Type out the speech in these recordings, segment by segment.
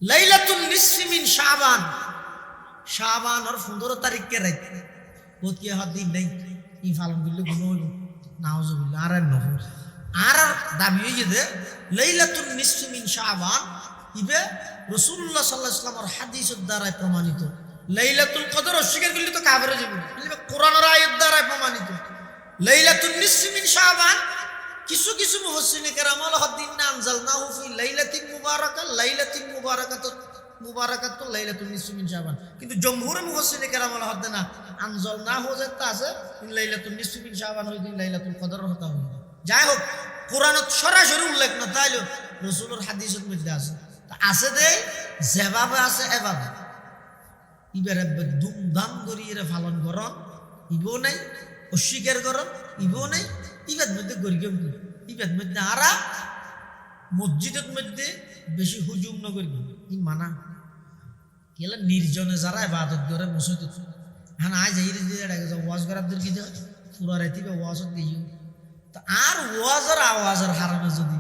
লাইলাতুন নিসফি মিন শাবান, শাবানর 15 তারিখকে রাত বহুত কি হাত দিন নাই ই পালন করলে গুণ হইব নাউজুবিল্লাহ আর নহর আর দাবি হই যে লাইলাতুন নিসফি মিন শাবান ইবে রাসূলুল্লাহ সাল্লাল্লাহু আলাইহি ওয়াসাল্লামের হাদিসের দ্বারা প্রমাণিত। লাইলাতুল কদর অস্বীকার করলে তো কাফের হয়ে যাবে, কোরআনের আয়াত দ্বারা প্রমাণিত। লাইলাতুন নিসফি মিন শাবান কিছু কিছু মুফাসসিরিনে কেরাম আল-হাদিন আনজালনাহু ফি লাইলাতিন মুবারাকা, লাইলাতিন মুবারাকাতু লাইলাতুন নিসফি মিন শাবান, কিন্তু জমহুরে মুফাসসিরিনে কেরাম আল-হাদিন আনজালনাহু যেটা আছে লাইলাতুন নিসফি মিন শাবান হই দিন লাইলাতুল কদর হতা হই। যাই হোক কোরআনত সরাসরি উল্লেখ না তাইলো রাসূলের হাদিসের মধ্যে আছে, তা আছে দে যেভাবে আছে এভাবে ইবারে ধুমধাম করি এর পালন করন ইবো নাই, অস্বীকার করন ইবো নাই, ইবাদ মধ্যে গরিগম করি ইবাদ মধ্যে আরা মসজিদের মধ্যে বেশি হুজুম ন করি ই মানা কেলা নির্জনে যারা ইবাদত করে মসজিদ হ্যাঁ আজ এই ওয়াজ করার কি যায় পুরা রাতি ওয়াজ দিই, তো আর ওয়াজের আওয়াজের হারানো যদি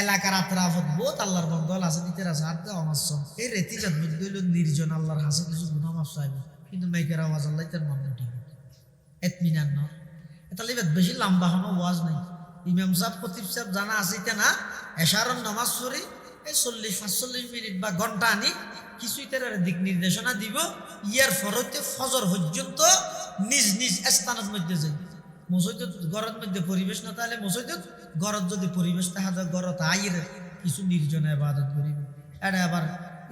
এলাকার আত্রাফত বহুত আল্লাহর বন্দল আছে দিতে আছে আর অমাসম এই রেতি জন্মিত গইল নির্জন আল্লাহর হাসে কিছু গুণা মাফ চাইব, কিন্তু মেঘের আওয়াজ আল্লাহ তার মন ঠিক এতমিনান ন তাহলে বেশি লম্বা হনো ওয়াজ নাই। ইমাম সাহেব খতিব সাহেব জানা আছে না এশারন নামাজ পড়ি এই 40-45 মিনিট বা ঘন্টা আনি কিছুই তার দিক নির্দেশনা দিব, ইয়ার ফরতে ফজর পর্যন্ত নিজ নিজ স্থানের মধ্যে যাই। মসজিদ ঘরের মধ্যে পরিবেশ না তাহলে মসজিদ ঘরত যদি পরিবেশ তাহা ঘরত আইর কিছু নির্জনে ইবাদত করিব। এটা আবার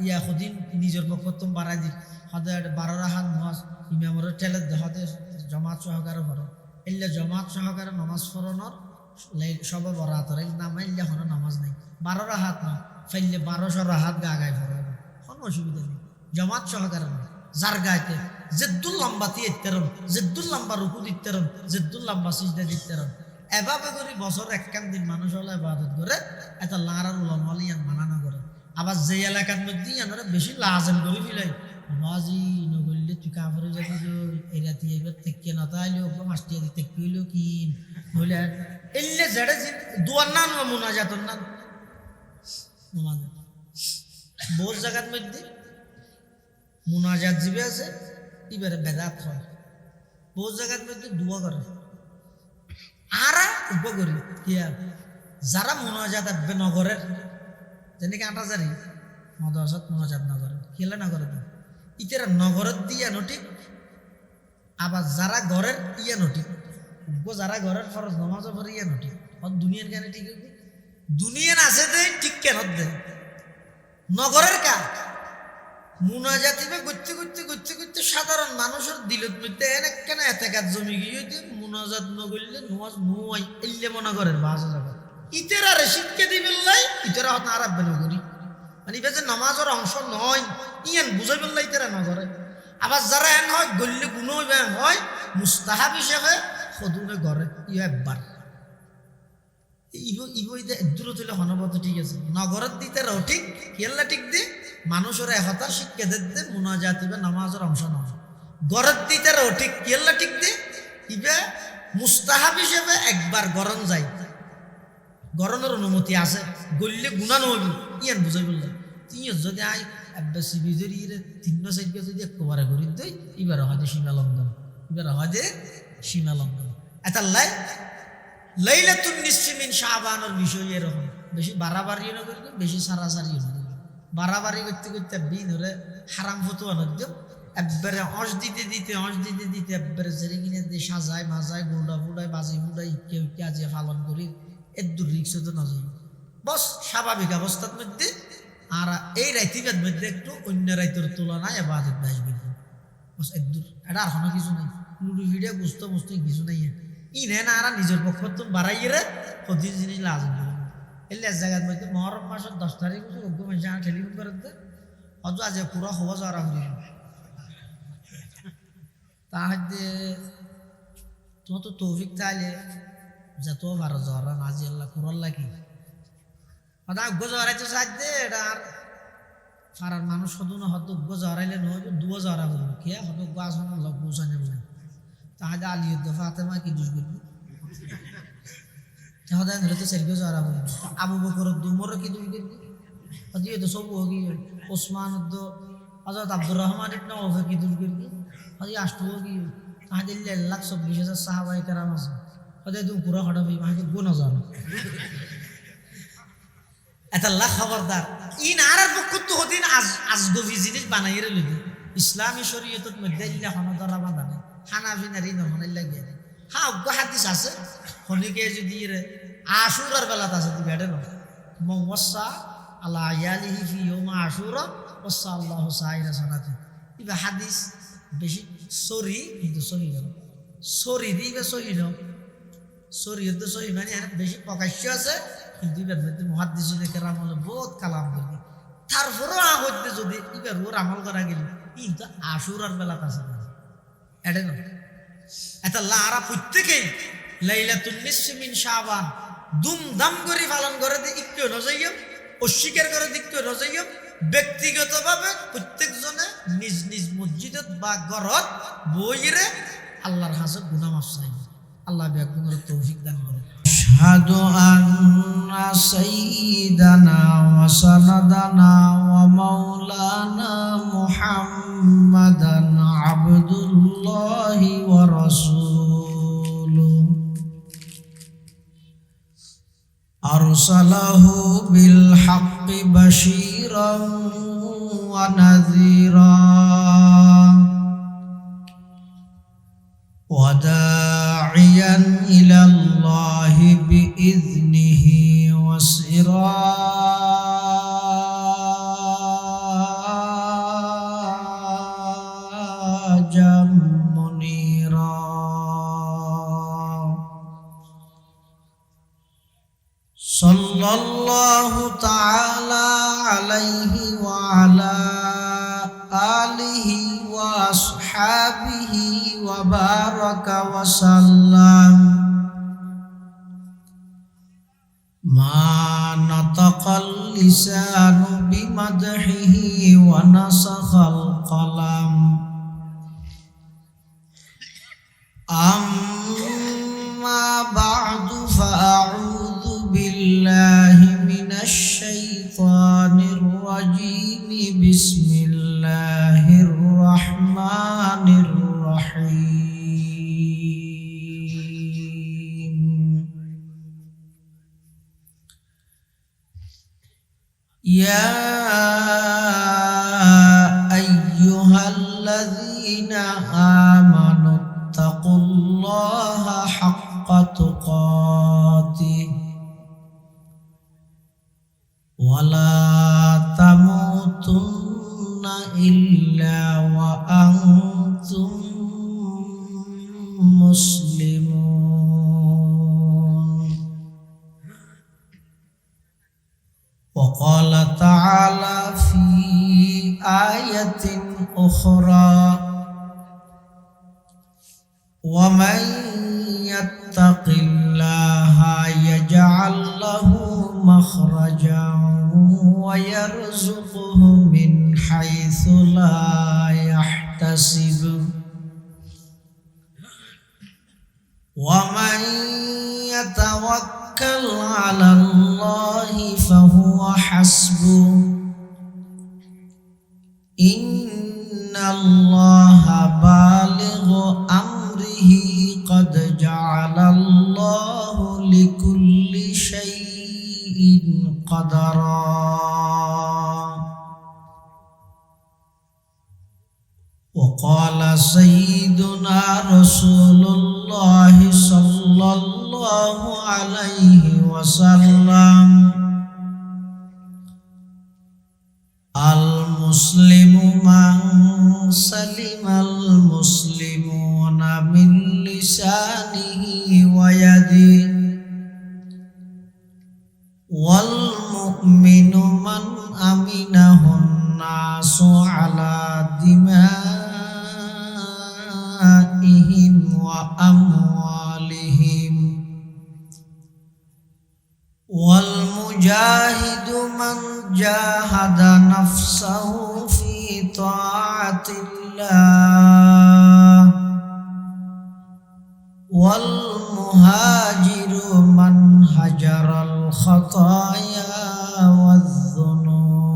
ইয়া সদিন নিজের পক্ষতম বাড়াই দি হদে 12 রাকাত নামাজ ইমামরে ঠেলে হদে জমাত সহকারে পড়ো এলে জমাত সহকারে নামাজ পড়ানোর সবে বরাতর নাম এলে কোনো নামাজ নাই 12 রাকাত না ফাইলে 1200 রাকাত গাগায় পড়ো কোনো অসুবিধা নেই। জমাত সহকারে না যার গাইতে জেদ্দুল লম্বাতি ইত্তেরম জেদ্দুল লম্বা রুকু দিত্তেরম জেদ্দুল লম্বা সিজদা দিত্তেরম এভাবে করে বছর একখান দিন মানুষ হলে ইবাদত করে এটা লারার উলামালিয়ান মানানো করে। আবার যে এলাকার মধ্যে আমরা বেশি লাজেম করে ফেলাই নামাজি নগরলে তুই কাপড়ে যাবি এরাতি এবার থেকে না তাইলেও মাসটি থেকে হইলেও কি হইলে এলে জেড়ে দুয়ার না মোনাজাতর না নামাজ বহুত জায়গার মধ্যে মুনাজাত জিবে আছে এবারে বেদাত হয়, বহু জায়গার মধ্যে দোয়া করে আর উপকরি কিয়া যারা মুনাজাত আব্বে নগরের যেন আটা জানি মদরসাত মুনাজাত নগরের খেলে নগরে ইতারা নগরের দিয়া নঠিক, আবার যারা ঘরের ইয়া নঠিক যারা ঘরের ফরজ নমাজ পড়ে ইয়া নঠিক দুনিয়ার কেন ঠিক দুনিয়ার আছে দে ঠিক কেন দে নগরের কা মুনাজাতিবে করতে করতে করতে করতে সাধারণ মানুষের দিলত মধ্যে এনে কেন এতে কাজ জমি গিয়ে মুনাজাত নগরলে নামাজ নুয়াই এলে মনে করেন বাজা যাবে ইতেরা রে শিক্ষা দিবেন লাই ইতেরা হত আরব্বে নগরী মানে ইবে যে নামাজের অংশ নয় ইয়ান বুঝাই বললে ইতেরা নগরে। আবার যারা এন হয় গল্লে গুণ হইবে হয় মুস্তাহাব হিসেবে সদুরে ঘরে ইয়ে একবার দূর হইলে হনবত ঠিক আছে নগরের দিতে রও ঠিক কেল্লা ঠিক দি মানুষের একতার শিক্ষা দিতে মুনাজাতিবে নামাজের অংশ নয়, গড়ের দিতে রও ঠিক কেল্লা ঠিক দি ইবে মুস্তাহাব হিসেবে একবার গরম যায় গরমের অনুমতি আছে গল্লে গুণা নহবি ইয়ান বুঝাই বললে তুই যদি আই সিবি যদি 3-4 যদি একবারে ঘুরি দিই এবার হয়তো সীমা লঙ্ঘন এবার হয়তো সীমা লঙ্ঘন এটা লাইলাতুন নিসফি মিন শাবানের বিষয় এরকম বেশি বাড়াবাড়িও না করবে বেশি সারাসারিও না করবে, বাড়াবাড়ি করতে করতে বিন ধরে হারাম ফতুয়া নদ্য একবারে অঁশ দিতে দিতে একবারে জেরে কিনে দিয়ে সাজায় মাজায় গোড়া ফুডায় বাজি ফুডাই কেউ কাজে পালন করি এর দূর রিক্সে তো না যাই বস স্বাভাবিক অবস্থার মধ্যে আর এই রাইতিবের মধ্যে একটু অন্য রাইতের তুলনায় এবাদত আসবে বস এর দূর এটা আর কোনো কিছু নেই লুডু ভিডিও বুঝতে কিছু নেই ই নে না আর নিজের পক্ষ তো বাড়াইয়ে রে প্রতি জিনিস লাজম এলে এক জায়গার মধ্যে মহরম মাসের 10 তারিখ মানুষ টেলিফোন করে অত আজ পুরো হওয়া যাওয়া হয়ে তাহলে তোমার তো তৌফিক চাইলে যত ভালো জ্বরা নাজি আল্লাহ কুরল্লা কি অজ্ঞ জ্বরাইতে চাইতে এটা আর পাড়ার মানুষ হতো না হয়তো উগ্র জ্বরাইলে নয় দুয়ো জ্বরা করবো খেয়ে হয়তো গাছ হলো লগ পৌঁছানো বলে তাহলে আলিউর দফা মা কি দুষ করবো তাহলে তো সেরকে জ্বরা করবো আবু বকর দুমরও কি দুষ করবো হদিয়ে তো সব হোগি ওসমান তো হযরত আব্দুর রহমান ইবনে আউফ কি দূর করি হদি আষ্ট হোগি তাহাদের 1,24,000 সাহাবায়ে কেরাম আছে হদে তুমি পুরো হড়াবি মাকে গুণ হাজার এটা আল্লাহ খবরদার ইন আর পক্ষ তো হদিন আজগবি জিনিস বানাইরে লইদি ইসলামী শরীয়তত মধ্যে ইল্লা হনা ধরা বাঁধা হানাফি নারী নহনাই লাগে হ্যাঁ অজ্ঞ হাদিস আছে হনিকে যদি আশুরার বেলাত আছে দি বেড়ে ন মওয়াসা আলা ইয়ালিহি ফি ইয়াউম আশুরা ওয়াসা আল্লাহু সাইরা সানাতি ইবা হাদিস বেশি সরি কিন্তু সহি না সরি দিবে সহি না শরীয়ত সহি মানে বেশি প্রকাশ্য আছে কিন্তু ইবার মধ্যে মুহাদ্দিসিনে কেরাম হলো বহুত কালাম করবি তারপরও আগতে যদি ইবার ওর আমল করা গেল কিন্তু আশুরার বেলাত আছে এটা না এটা লারা প্রত্যেকেই লাইলাতুন নিসফি মিন শাবান দুমদাম করে পালন করে দি একটু নজাইম অস্বীকার করে দি একটু নজাইম ব্যক্তিগতভাবে প্রত্যেকজনে নিজ নিজ মসজিদত বা ঘরত বইরে আল্লাহর হাজত গুনাহ মাফ চাই আল্লাহ বেগুনের তৌফিক দান করে আশহাদু আন্না সাইয়্যিদানা ওয়া সানাদানা ওয়া মাওলানা মুহাম্মাদান আবদুল্লাহি ওয়া রাসূলুহু আরসালাহু বিল হাক্কি বাশীরান ওয়া নাযীরা وداعيا إلى الله بإذنه وسراجا منيرا صلى الله تعالى عليه وعلى آله وأصحابه وبارك وسلم ما نطق اللسان بمدحه ونسخ القلم أما بعد فأعوذ بالله من الشيطان الرجيم بسم الله الرحمن الرحيم يا أيها الذين آمنوا اتقوا الله حق تقاته ولا تموتن إلا وأنتم مسلمون وقال تعالى في آية أخرى ومن يتق الله يجعل له مخرجا ويرزقه من حيث لا يحتسب ومن يتوكل على الله فهو حسبه إن الله بالغ أمره قد جعل الله لكل شيء قدرا وقال سيدنا رسول الله صلى الله عليه وسلم المسلم من سلم المسلمون من لسانه ويده والمؤمن من أمنه الناس على دمائهم وأموالهم والمجاهد من جاهد نفسه في طاعة الله والمهاجر من هجر الخطايا والذنوب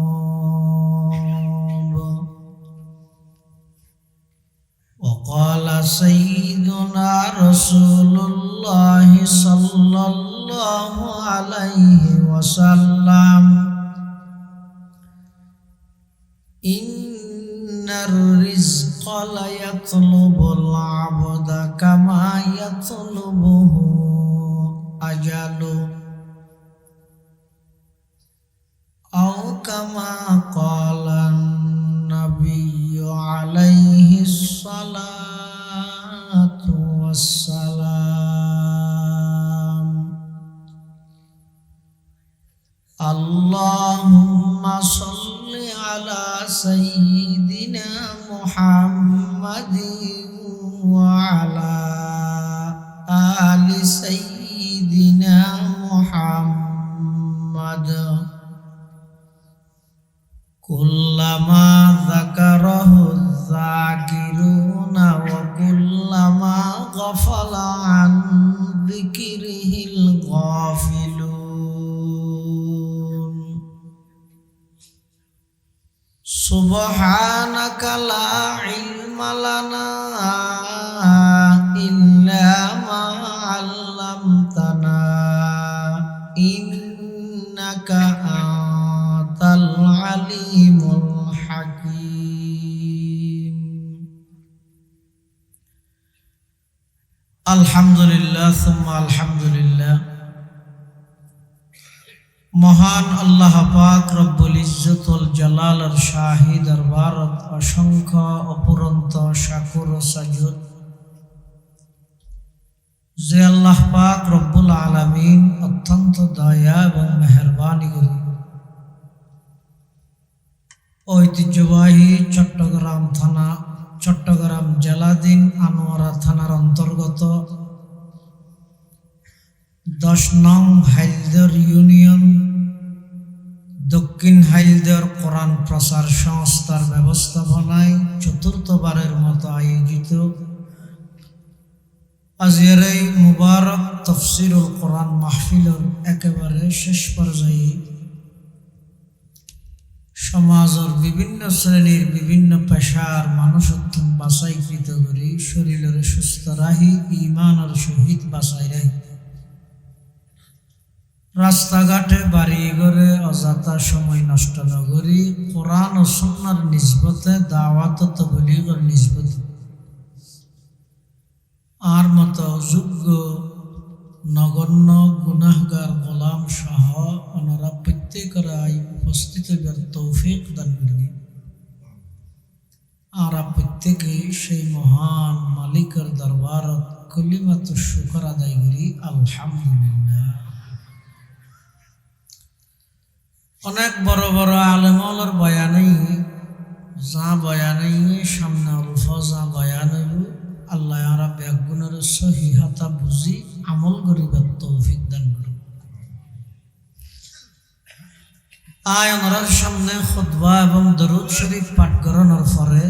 সাইয়্যিদুনা রাসূলুল্লাহ সাল্লাল্লাহু আলাইহি ওয়াসাল্লাম ইন্নার রিজকা লা ইয়াতলুবুল আবদা কামা ইয়াতলুবুহু আজালু আও কামা ক্বালান নাবিয়্যু আলাইহিস সালাতু ওয়াসসালাম আল্লাহুম্মা সাল্লি আলা সাইয়্যিদিনা মুহাম্মাদিন ওয়া আলা আলি সাইয়্যিদিনা মুহাম্মাদ কুল্লামা যাকারাহু যাকিরুনা ওয়া কুল্লামা গাফালা আন যিকরিহিল গাফিলুন সুবহানাকা লা ইলমা লানা ইল্লা মা 'আল্লামতানা ইন্নাকা আনতাল আলিমুল হাকীম। আলহামদুলিল্লাহ সুম্মা আলহামদুলিল্লাহ। মহান আল্লাহ পাক রব্বুল ইজ্জত ওয়াল জালালের শাহী দরবারত অসংখ্য অপরন্ত শাকুর ও সাজুদ যে আল্লাহ পাক রব্বুল আলামিন অত্যন্ত দয়া এবং মেহেরবানি করে ঐতিহ্যবাহী চট্টগ্রাম জেলাধীন আনোয়ারা থানার অন্তর্গত 10 নং হাইলদর ইউনিয়ন দক্ষিণ হাইলদর কোরআন প্রচার সংস্থার ব্যবস্থাপনায় চতুর্থবারের মতো আয়োজিত আজকের এই মুবারক তাফসীরুল কোরআন মাহফিলের একেবারে শেষ পর্যায়ে সমাজের বিভিন্ন শ্রেণীর বিভিন্ন পেশার মানুষত্ব বাছাইকৃত করি শরীরের সুস্থ রাহি ঈমানের সহিত বাছাই রাহি রাস্তাঘাটে বাড়ি ঘরে অযথা সময় নষ্ট ন করি কোরআন ও সুন্নাহর নিসবতে দাওয়াত ও তাবলীগের নিসবতে আর মতো যোগ্য নগণ্য গুনাহগার গোলাম সহ ওনারা প্রত্যেকেরাই উপস্থিত হইবার তৌফিক দান করি। আর প্রত্যেকে সেই মহান মালিকের দরবারত কলিমাত শুকর আদায় করি আলহামদুলিল্লাহ। অনেক বড় বড় আলেমর বয়ানেই সামনে অল্প যা বয়ান হইব আল্লাহ আরা ব্যাগুণের সহিহাতা বুঝি আমল করিবার তৌফিক দান করুন। ওনার সামনে খুতবা এবং দরুদ শরীফ পাঠ করানোর পরে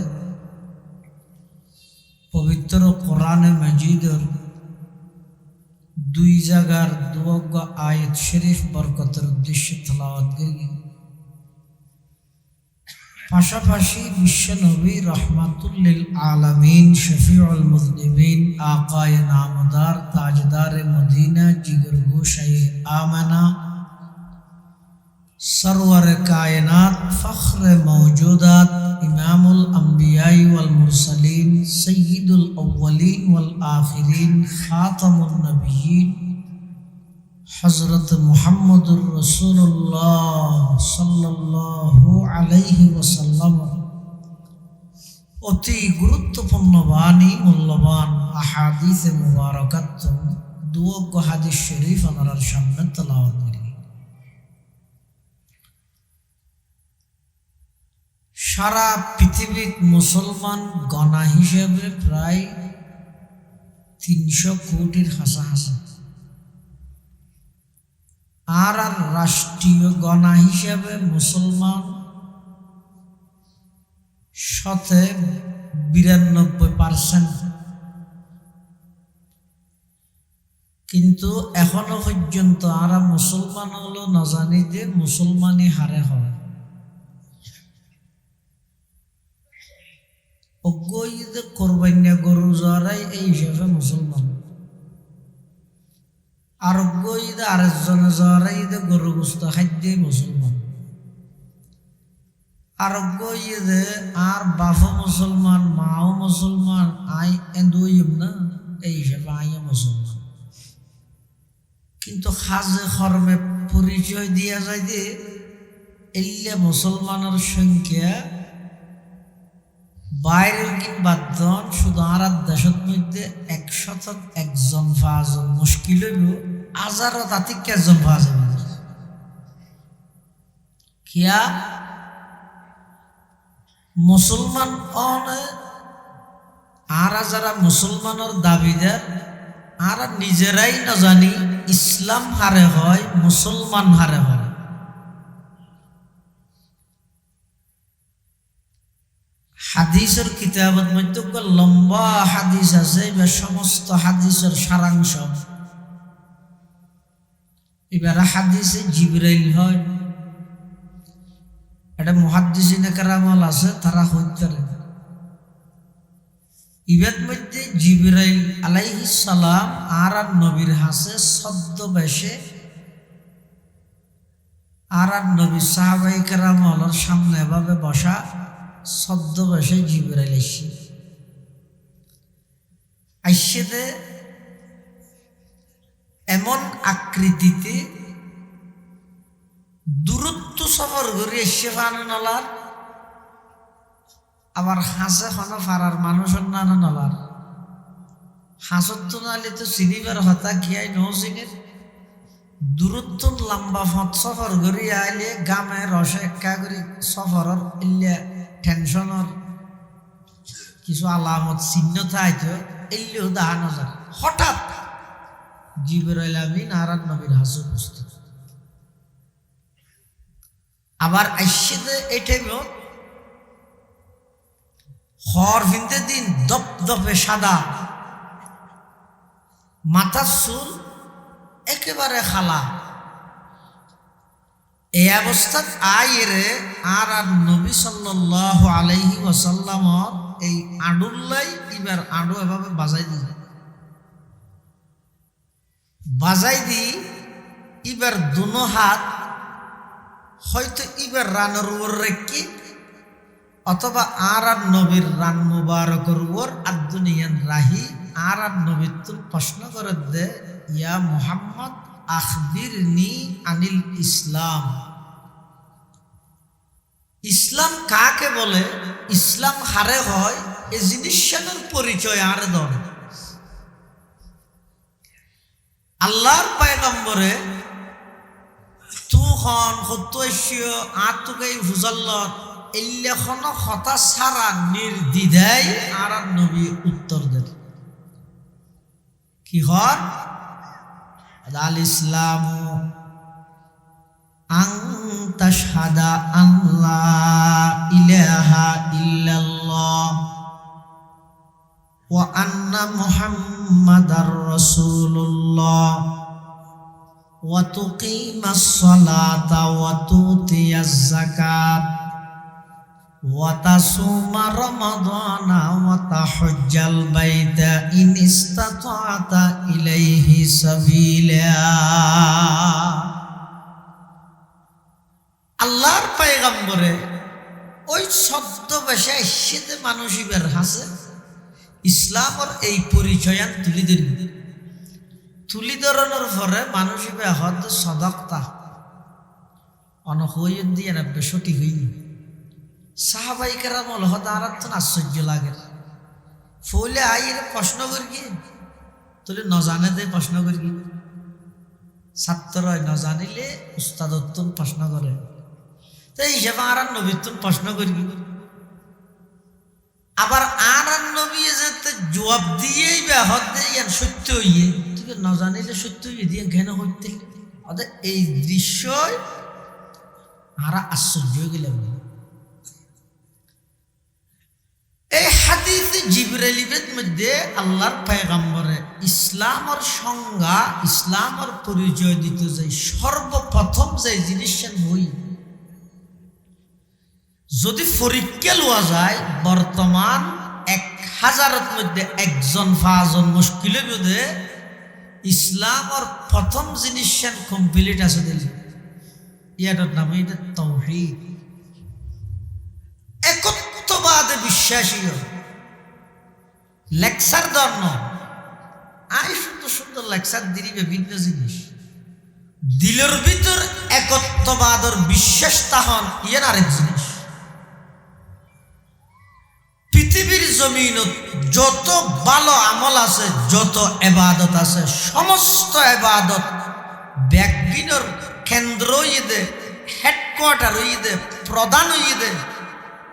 পবিত্র কোরআনে মাজিদের 2 জায়গার 2 আয়াত শরীফ বরকতের উদ্দেশ্যে তেলাওয়াত করি। পাশাপাশি বিশ্বনবী রহমাতুল লিল আলামিন শফিউল মুযনিবিন আকায়ে নামদার তাজদারে মদিনা জিগর গোশায়ে আমানা সরওয়ারে কায়নাত ফখরে মওজুদাত ইমামুল আম্বিয়াই ওয়াল মুরসালিন সাইয়্যিদুল আউওয়ালিন ওয়াল আখিরিন খাতামুন নবিয়্যিন হযরত মুহাম্মদুর রাসূলুল্লাহ সাল্লাল্লাহু আলাইহি ওয়াসাল্লাম অতি গুরুত্বপূর্ণ বাণী মূল্যবান আহাদিসে মুবারাকাত 2 হাদিস শরীফ আমার সামনে তেলাওয়াত করি। সারা পৃথিবীর মুসলমান গণা হিসেবে প্রায় 300 কোটির হাসাহাসি আর রাষ্ট্রীয় গণা হিসেবে মুসলমান 92%। কিন্তু এখনো পর্যন্ত আর মুসলমান হলো না জানি যে মুসলমানই হারে হয়। অজ্ঞ ঈদে কোরবানিয়া গরু জরাই এই হিসাবে মুসলমান, আরোগ্য ঈদে আরেকজনে জরাই ঈদে গরু গোস্ত খাদ্যই মুসলমান, আরোগ্য ঈদে আর বাপও মুসলমান মাও মুসলমান আই এন্দুইম না এই হিসাবে আইয়া মুসলমান। কিন্তু খাজে খরমে পরিচয় দিয়া যায় যে এলে মুসলমানের সংখ্যা বাইরের কি বাদন শুধু আর দেশের মধ্যে 101 পাওয়া যায়, মুশকিল হইব 1000 তাতিক একজন পাওয়া যাবে কিয়া মুসলমান আর যারা মুসলমানের দাবিদার আর নিজেরাই না জানি ইসলাম হারে হয় মুসলমান হারে হয়। হাদিসের কিতাবত মধ্যে লম্বা হাদিস আছে, এবার সমস্ত হাদিসের সারাংশ। এবার হাদিসে জিবরাইল হয়, এটা মুহাদ্দিসিনে কেরামল আছে তারা হইতে পারে। ইবাদ মধ্যে জিবরাইল আলাইহিস সালাম আর নবীর হাসে ছদ্মবেশে আর নবী সাহাবাই কেরামলের সামনে এভাবে বসা ছদ্মবেশে জিবরাইল আইসে এমন আকৃতিতে দূরত্ব সফর করে এসে ফানো নলার, আবার হাসে ফানো ফারার মানুষের নানা নলার। হাসত তো নালে তো চিনিবার হতা কিয়াই নৌসিনের দূরত্ব লম্বা ফত সফর করে আইলে গামে রসে একা করে সফরের ইল্লা টেনশনের কিছু আলামত চিহ্ন থাইতো এলেও দাহানো যায়। হঠাৎ জিবরাইল আমিন আর নবীর হাসে উপস্থিত। আবার আইসে এটাই হর ভিনতে দিন দপ দপে সাদা, মাথার চুল একেবারে খালা। এই অবস্থা আইরে আর নবী সাল্লাল্লাহু আলাইহি ওয়াসাল্লামর এই আডুল্লাই এবার আডু এভাবে বাজাই দি এবার দুনো হাত হয়তো এবার রানের উপর রেখে অথবা আর নবীর রান মুবারকের উপর আদুনিয়ান রাহি আর নবীর তুল প্রশ্ন করে দে, ইয়া মুহাম্মদ আখবিরনি আনিল ইসলাম। ইসলাম কাকে বলে, ইসলাম হারে হয় এই জিনিসের পরিচয় আর দর। আল্লাহর পয়গম্বরে তুখন হত্যশীয় আতুকাই হুজাল্লত এল্লেখন হতা সারা নির্দ্বিধাই আর নবী উত্তর দেন কি হন আল ইসলাম আন তাশহাদা আল্লাহ ইলাহা ইল্লাল্লাহ ওয়া আন্না মুহাম্মাদার রাসূলুল্লাহ ওয়া তুকিমাস সালাতা ওয়া তুতিয়াজ যাকাত ওয়া তাসুমা রমাদানা ওয়া তাহজ্জাল বাইতা ইন ইসতাতা'তা ইলাইহি সাবিলা। আল্লাহর পয়গম্বরে ওই ছদ্মবেশে এসে মানুষ ইবার হাসে ইসলামের এই পরিচয়ান তুলি ধরানোর পরে মানুষ ইবে হদ সদকতা অনহইন দিয়ে না বেশটি হইনি। সাহাবাই কেরামল হদ আর আশ্চর্য লাগে ফলে আইয়ের প্রশ্ন করি তুলে নজানে দে প্রশ্ন করি ছাত্র ন জানিলে উস্তাদত্তন প্রশ্ন করে তো এই হিসাবে আর নবীত্তন প্রশ্ন করি। আবার আর নবী যে জবাব দিয়েই বা হদ দিয়ে সত্য হইয়ে তুই ন জানিলে সত্য হইয়ে দিয়ে ঘেন হইতে ওদের এই দৃশ্যই আর আশ্চর্য হয়ে গেলাম। এই হাদিসে জিবরাইলের মধ্যে আল্লাহর পয়গম্বরে ইসলামের সংজ্ঞা ইসলামের পরিচয় দিতে যাই সর্বপ্রথম যে জিনিসটা হই যদি পরীক্ষা লওয়া যায় বর্তমান হাজারত মধ্যে একজন পাঁচজন মুশকিলের মধ্যে ইসলামর প্রথম জিনিস কমপ্লিট আছে দিল ইয়াটার নাম এটা তাওহীদ একত্ববাদে বিশ্বাসী লেকচার ধর্ম আই সুন্দর সুন্দর লেকচার দিলি বিভিন্ন জিনিস দিলের ভিতর একত্ববাদর বিশ্বাস তাহন ইয়ার আরেক জিনিস পৃথিবীর জমিনত যত ভালো আমল আছে যত ইবাদত আছে সমস্ত ইবাদত ব্যাগিনর কেন্দ্র ইদে হেডকোয়ার্টার ইদে প্রধান ইদে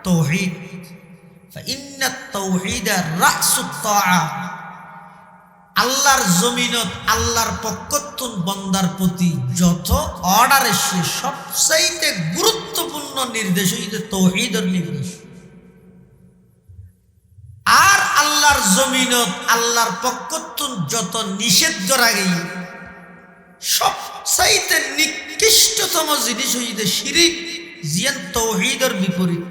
তাওহীদ ফাইন্নাত তাওহীদ রাসুত তাআ আল্লাহর জমিনত আল্লাহর পক্ষতুন বান্দার প্রতি যত অর্ডার এসে সবচাইতে গুরুত্বপূর্ণ নির্দেশ হইতে তাওহীদের নির্দেশ আর আল্লাহর জমিনত আল্লাহর পক্ষতুন যত নিষেধ করা গেই সবচাইতে নিকৃষ্টতম জিনিস হইতে শিরিক জিয়ান তাওহীদের বিপরীত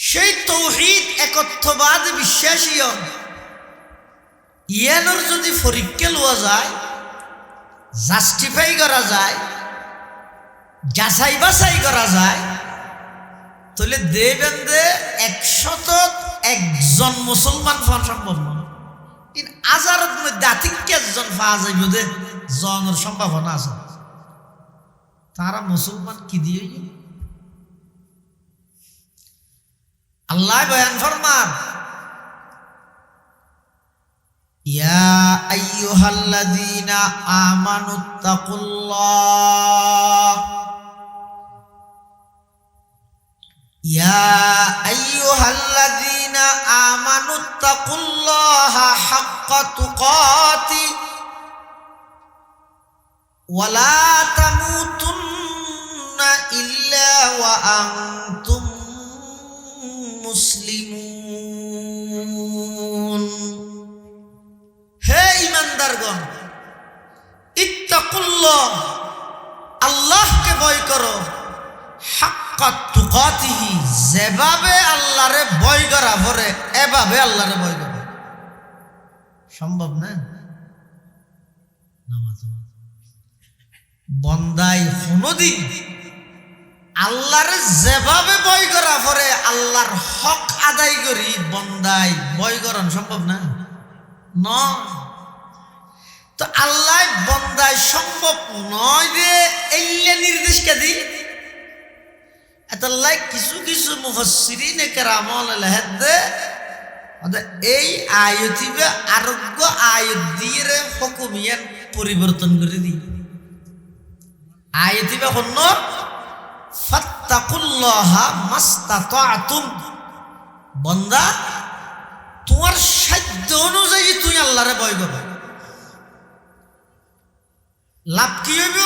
সেই তাওহীদ একত্ববাদ বিশ্বাসী ইয়ানোর যদি পরীক্ষা লওয়া যায় জাস্টিফাই করা যায় যাচাই বাছাই করা যায় তাহলে দেবেন যে 101 মুসলমান পাওয়া সম্ভব নয় ইন হাজারের মধ্যে একজন পাওয়া যাইব যে জনের সম্ভাবনা আছে তারা মুসলমান কি দিয়ে আল্লাহ বয়ান ফরমান ইয়া আইয়ুহাল্লাযীনা আমানুত্তাকুল্লাহ ইয়া আইয়ুহাল্লাযীনা আমানুত্তাকুল্লাহা হাক্কা তুকাতি ওয়া লা তামুতুন্না ইল্লা ওয়া আনতুম মুসলিমুন হে ঈমানদারগণ ইত্তাকুল্লাহ আল্লাহকে ভয় করো হাক্কা তুকাতিহি যেভাবে আল্লাহরে ভয় করা পড়ে এভাবে আল্লাহরে ভয় করো সম্ভব না বন্দাই কোনদিন আল্লাহরে যেভাবে ভয় করা পরে আল্লাহর হক আদায় করি বন্দাই ভয় করান সম্ভব না তো আল্লাহ বন্দায় সম্ভব নয় যে এইলে নির্দেশ কে দি এতলাই কিছু কিছু মুফাসসিরিনে কেরামল লেহেদে এই আয়াতিবে আরোগ্য আয়াত দিয়ে হুকুমিয়াত পরিবর্তন করে দি আয়াতিবে হন্ন ফাত্তাকুল্লাহা মাস্তাতাতুম বান্দা তোমার সাধ্য অনুযায়ী তুই আল্লাহরে ভয় করো লাভ কি হইব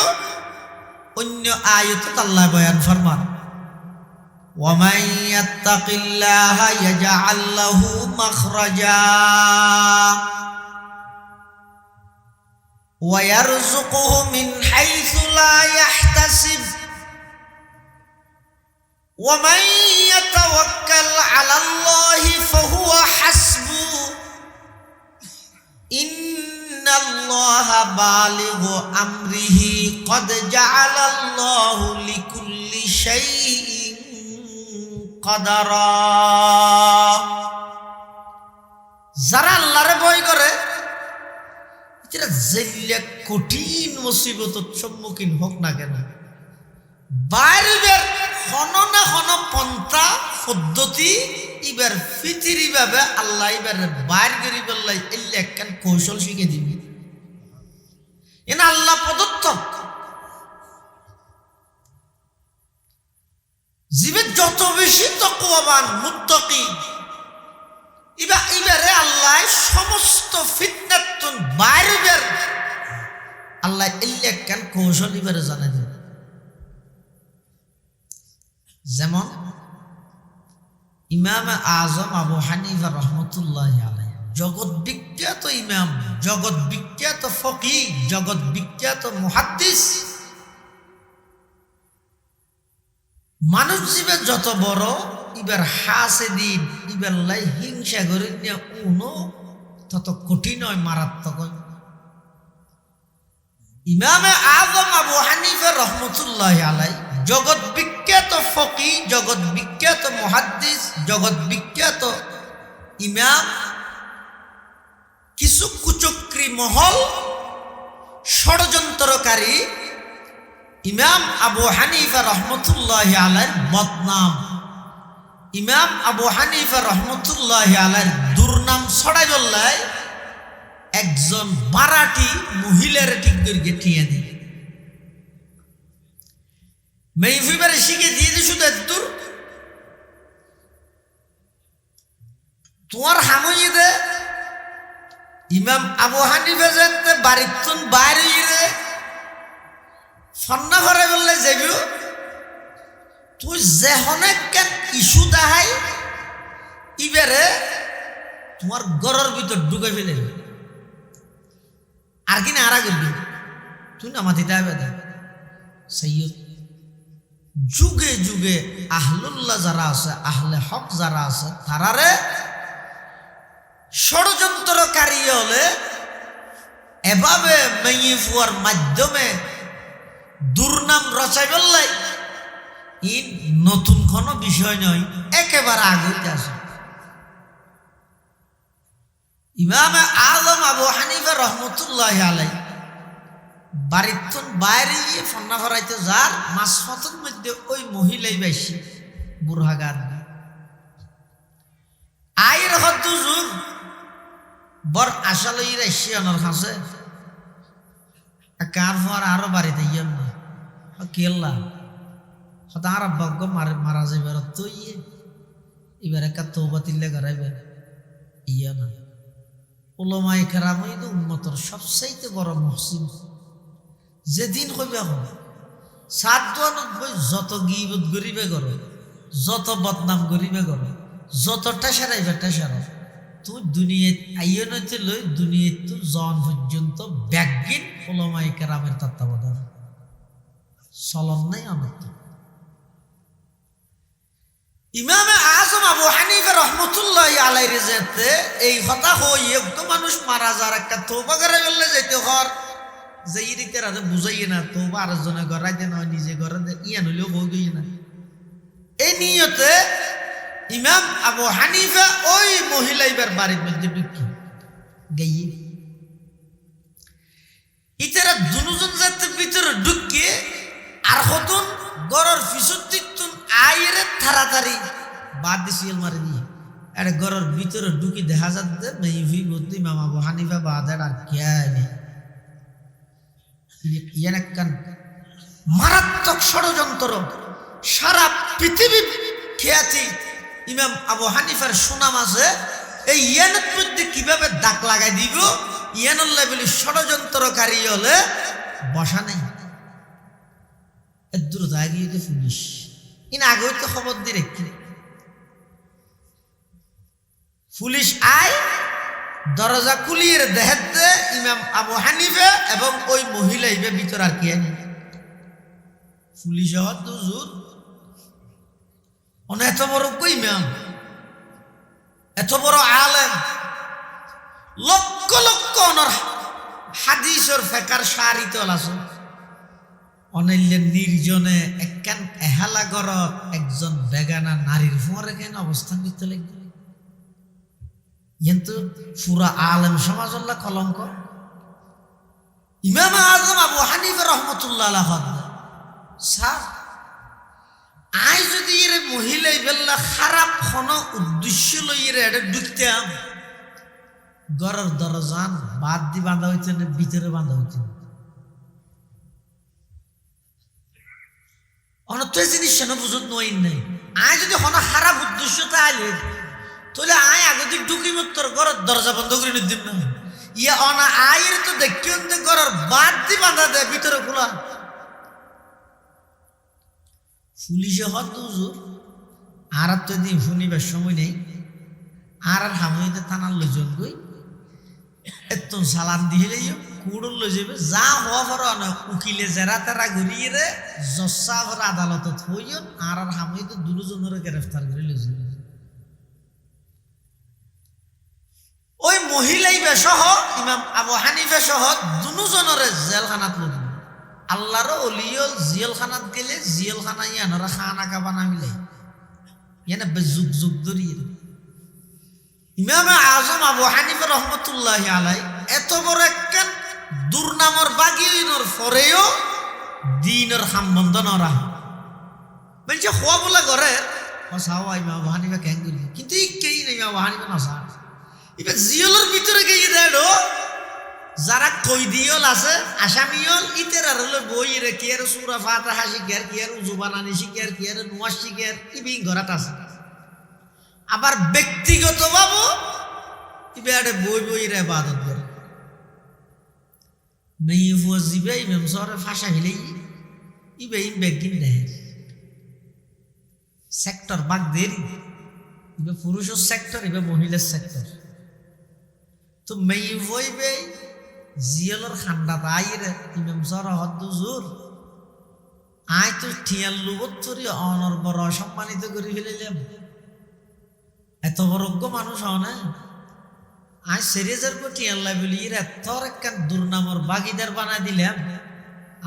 অন্য আয়াতে আল্লাহ বয়ান ফরমান ওয়া মান ইয়াত্তাকিল্লাহা ইয়াজআল লাহু মাখরাজা ওয়া ইয়ারযুকুহু মিন হাইসু লা ইয়াহতাসিব ومن يتوكل على الله فهو حسبه إن الله بالغ أمره قد جعل الله لكل شيء قدرا যারা আল্লাহরে ভয় করে এরা জেলে কঠিন মুসিবতের সম্মুখীন হোক না কেন বাইরে হন না হন পন্থা পদ্ধতি এবার ফিতিরি ভাবে আল্লাহ এবার বাইর করি বললাই এলে একখান কৌশল শিখে দিবি এনা আল্লাহ প্রদত্ত জীবের যত বেশি তাকওয়াবান মুত্তাকি এবারে আল্লাহ সমস্ত ফিতনাতুন বাইরে আল্লাহ এলে একখান কৌশল এবারে জানা দিবে যেমন ইমাম আজম আবু হানিফা রহমতুল্লাহি আলাইহি জগৎ বিখ্যাত ইমাম জগৎ বিখ্যাত ফকিহ জগৎ বিখ্যাত মুহাদ্দিস মানুষ জীবে যত বড় ইবার হাসে দিন ইবার লাই হিংসা করে নিয়ে উনো তত কঠিন হয় মারাত্মক হয়। ইমামে আজম আবু হানিফা রহমতুল্লাহ আলাই জগৎ বিখ্যাত ফকি, জগৎ বিখ্যাত মুহাদ্দিস, জগৎ বিখ্যাত ইমাম। কিছু কুচক্রী মহল ষড়যন্ত্রকারী ইমাম আবু হানিফা রহমতুল্লাহ আলাইর বদনাম, ইমাম আবু হানিফা রহমতুল্লাহ আলাইর দুর্নাম ছড়াই বললাই একজন বারাটি মহিলার ঠিক করে ঠিয়ে দিই মেইফিবারে শিখে দিয়ে দিই শুধু দূর তোমার হামই দে ইমাম আবু হানিফা যেতে বাড়ির বাইরে রে ফন্না ঘরে বললে যাবি তুই যেহনে কেন ইস্যু দেখাই ইবারে তোমার গড়ের ভিতর ঢুকে ফেলে আর কিনা আরা করবি তুই না মাথিতে হবে দেখ সৈয়দ যুগে যুগে আহলুল্লাহ যারা আছে, আহলে হক যারা আছে, তারারে ষড়যন্ত্রকারী হলে এভাবে মেয়ে ফুয়ার মাধ্যমে দুর্নাম রচাই বললাই ই নতুন কোনো বিষয় নয়, একেবারে আগে আসে। ইমামে আজম আবু হানিফা রহমতুল্লাহ আলাই বাড়ির বাইরে গিয়ে ফন্না ফরাইতে যার মাঝপথের মধ্যে ওই মহিলাই বেশি বুড়হাগার আয়ের হদ্দুজুর বর আসলে রাশিয়ানোর কাছে কার ফর আরো বাড়িতে ইয়েন না কেল্লা হতা আর ভাগ্য মারা যাবে তো ইয়ে এবার একটা তৌবা তিল্লে করাইবে ইয়া না ওলামায়ে কেরাম হইল উম্মতর সবচাইতে বড় মুহসিন। যেদিন কইবে হন সাত দোয়ানত বই যত গিবত গরিবে করো, যত বদনাম গরিবে করো, যত টেসারাইবে টেসারো, তুই দুনিয়াত আইয়ে নইতে লই দুনিয়াত তো জন পর্যন্ত ব্যাগিন ওলামায়ে কেরামের তত্ত্বাবধান চলন নাই অনত। ইমামে আজম আবু হানিফা রহমতুল্লাহ আলাইহির যেতে এই কথা হই একটু মানুষ মারা যার একটা তওবা করে বললে যাইতে ঘর যে ইরিতে রাতে বুঝাইয়ে না তওবা আরেকজনে গড়াইতে নয় নিজে ঘরে ইয়া নইলেও বই গই না। এই নিয়তে ইমাম আবু হানিফা ওই মহিলা এবার বাড়ির মধ্যে ঢুকি গিয়ে ইতারা দুজন যাতে ভিতরে ঢুকিয়ে আর হতুন গড়ের ফিসুদ্দিতুন আইরে তাড়াতাড়ি বাদ দিছি মারি দিয়ে আরে গড়ের ভিতরে ঢুকি দেখা যাচ্ছে মেইভি বলতে ইমাম আবু হানিফা বাদের আর কেয়ানি ইয়ান একখান মারাত্মক ষড়যন্ত্র সারা পৃথিবী খেয়াছি। ইমাম আবু হানিফার সুনাম আছে এই ইয়ানের মধ্যে কিভাবে দাগ লাগাই দিব ইয়ানুল্লাহ বলি ষড়যন্ত্রকারী হলে বসা নেই দূর দাগিয়ে পুলিশ ইন আগে তো খবর দিয়ে রেখে পুলিশ আয় দরজা খুলিয়ে দেখাতে ইমাম আবু হানিফা এবং ওই মহিলা ইবে ভিতর আর কি আনি পুলিশ হওয়ার তো জোর অনেক এত বড় ইমাম এত বড় আলেম লক্ষ লক্ষ অনর হাদিসের ফেকার সারিতল আছে অনৈল্যের নির্জনে একখান এহালা গড়ত একজন বেগানা নারীর ফোঁরে কেন অবস্থান করতে লাগবে কিন্তু পুরা আলেম সমাজল্লাহ কলঙ্ক। ইমাম আজম আবু হানিফা রহমতুল্লাহ আলাইহি স্যার আই যদি এর মহিলাই বেল্লা খারাপ কোনো উদ্দেশ্য লইয়ে এটা ঢুকতাম ঘরের দরজান বাদ দি বাঁধা হইতে না ভিতরে বাঁধা হইতে অনত জিনিস সেন বুঝত নই নাই আয় যদি কোনো খারাপ উদ্দেশ্যতা আইলে তাহলে আয় আগে দিক ঢুকি তোর ঘরের দরজা বন্ধ করে নিদিম না ইয়া অনা আয়ের তো দেখি ঘরের বাদ দি বাঁধা দেয় ভিতরে খোলা পুলিশে হত হুজুর আর তো দিন শুনিবার সময় নেই আর হামুইতে থানার লোকজন গই এত সালাম দিয়ে কুড়ুল লই যাবে যা হওয়া পর উকিলে জেরা তেরা ঘুরিয়ে রে জসা ভর আদালতত হইন আর হামি তো দুজনের গ্রেফতার করে লই যাবে ওই মহিলাই সহ ইমাম আবু হানিফা সহ দুজনের জেলখানাত লই আল্লাহর ওলিও জেলখানাত গেলে জেলখানা ইয়ানরা খানা কাবানা মিলে ইয়ানা যুগ যুগ ধরিয়ে ইমাম আজম আবু হানিফা রহমতুল্লাহ আলাই এত বড় একখান দুর্নামর বাগির পরেও দিনের সম্বন্ধ নরা বলছে হওয়া বলে করে হসাওয়া ইমাম আবু হানিফা কেন করি কিন্তু কেই নেই ইমাম আবু হানিফা নসা এবার জিয়লের ভিতরে গিয়ে দেয় যারা কইদিয়ল আছে আসামিয়ল ইতের আর হলো বই রে কি আর সূরা ফাতিহা শিখার কি আর উযু বানানি শিখার কি আর নামাজ শিখার ইবি ঘরাত আছে আবার ব্যক্তিগত ভাবে ইবারে বই বই রে ইবাদত করে মেই ফজিবে ইমাম সরে ফাঁসা হইলে ইবে বেগিন দেয় সেক্টর বাগ দেরি ইবে পুরুষের সেক্টর ইবে মহিলার সেক্টর তো মেই বইবে জিয়লর খান্ডা তাইরে ইমাম সরে হদ্দুজুর আয় তো ঠিয়াল লুবত তরি অনর বড় সম্মানিত করে ফেলিলাম এত বড়জ্ঞ মানুষ হনে আজ সিরিজের প্রতি আল্লাহ বলি তোর একটা দুর্নামর বাগিদার বানাই দিলাম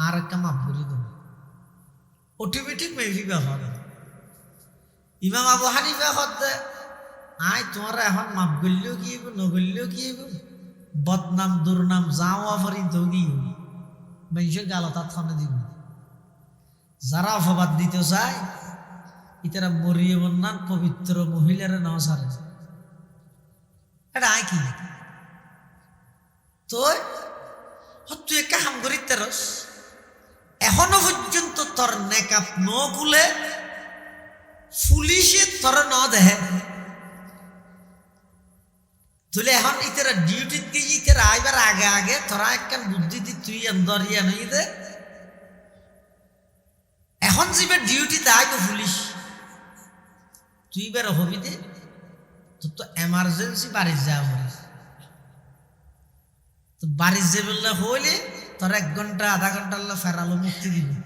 আর একটা মাফ করে দেব অটোমেটিক মেফিবা হবে ইমাম আবু হানিফা হদ্দে আয় তোমার এখন মাফ করলেও কি হইব নগরলেও কি হইব বদনাম দুর্নাম যাওয়া পর্যন্ত কি হইব মানুষের গালতা থানে দিব যারা অপবাদ দিতে চায় ইতারা মরিয়ে বন্যান পবিত্র মহিলারা নাও সারে এটা আয় কি তো তুই একটা হাম করি তেরস এখনো পর্যন্ত তোর নেকাপ ন খুলে পুলিশে তোর ন দেহে তুলে এখন ইতারা ডিউটিত গিয়ে ইতারা আইবার আগে আগে তোরা একটা বুদ্ধি দি তুই অন্দর ইয়া নই দে এখন যাবে ডিউটিতে আইব পুলিশ তুই বের হবি দে তোর তো এমার্জেন্সি বাড়ি যাওয়া তো বাড়ি যাবে হইলে তোর 1 ঘন্টা আধা ঘন্টা ফেরালো মুক্তি দিবি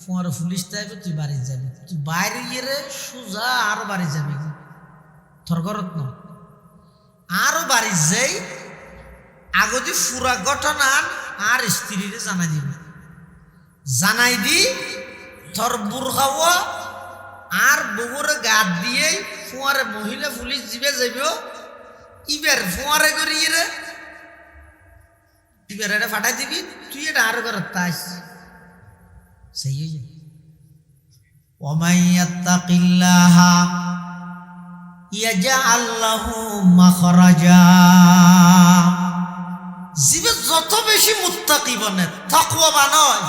ফোয়ার পুলিশ যাইবে তুই বাড়ি যাবি তুই বাইরে গিয়ে সোজা আরো বাড়ি যাবি তোর ঘরত ন আরো বাড়ি যাই আগতি পুরা ঘটনা আর স্ত্রীরে জানাই দিবি জানাই দি তোর বুড়খাওয়া আর বগুরে গাত দিয়ে ফোয়ারে মহিলা পুলিশ জিবে যাইব ইবের ফোয়ারে করিয়ে রে ইবের এটা ফাটাই দিবি তুই এটা আরো করে তাইস সেই হয়ে ওমাইয়াত্তাকিল্লাহা ইয়াজআল লাহু মাখরাজা জিবে যত বেশি মুত্তাকি বনে তাকওয়াবান হয়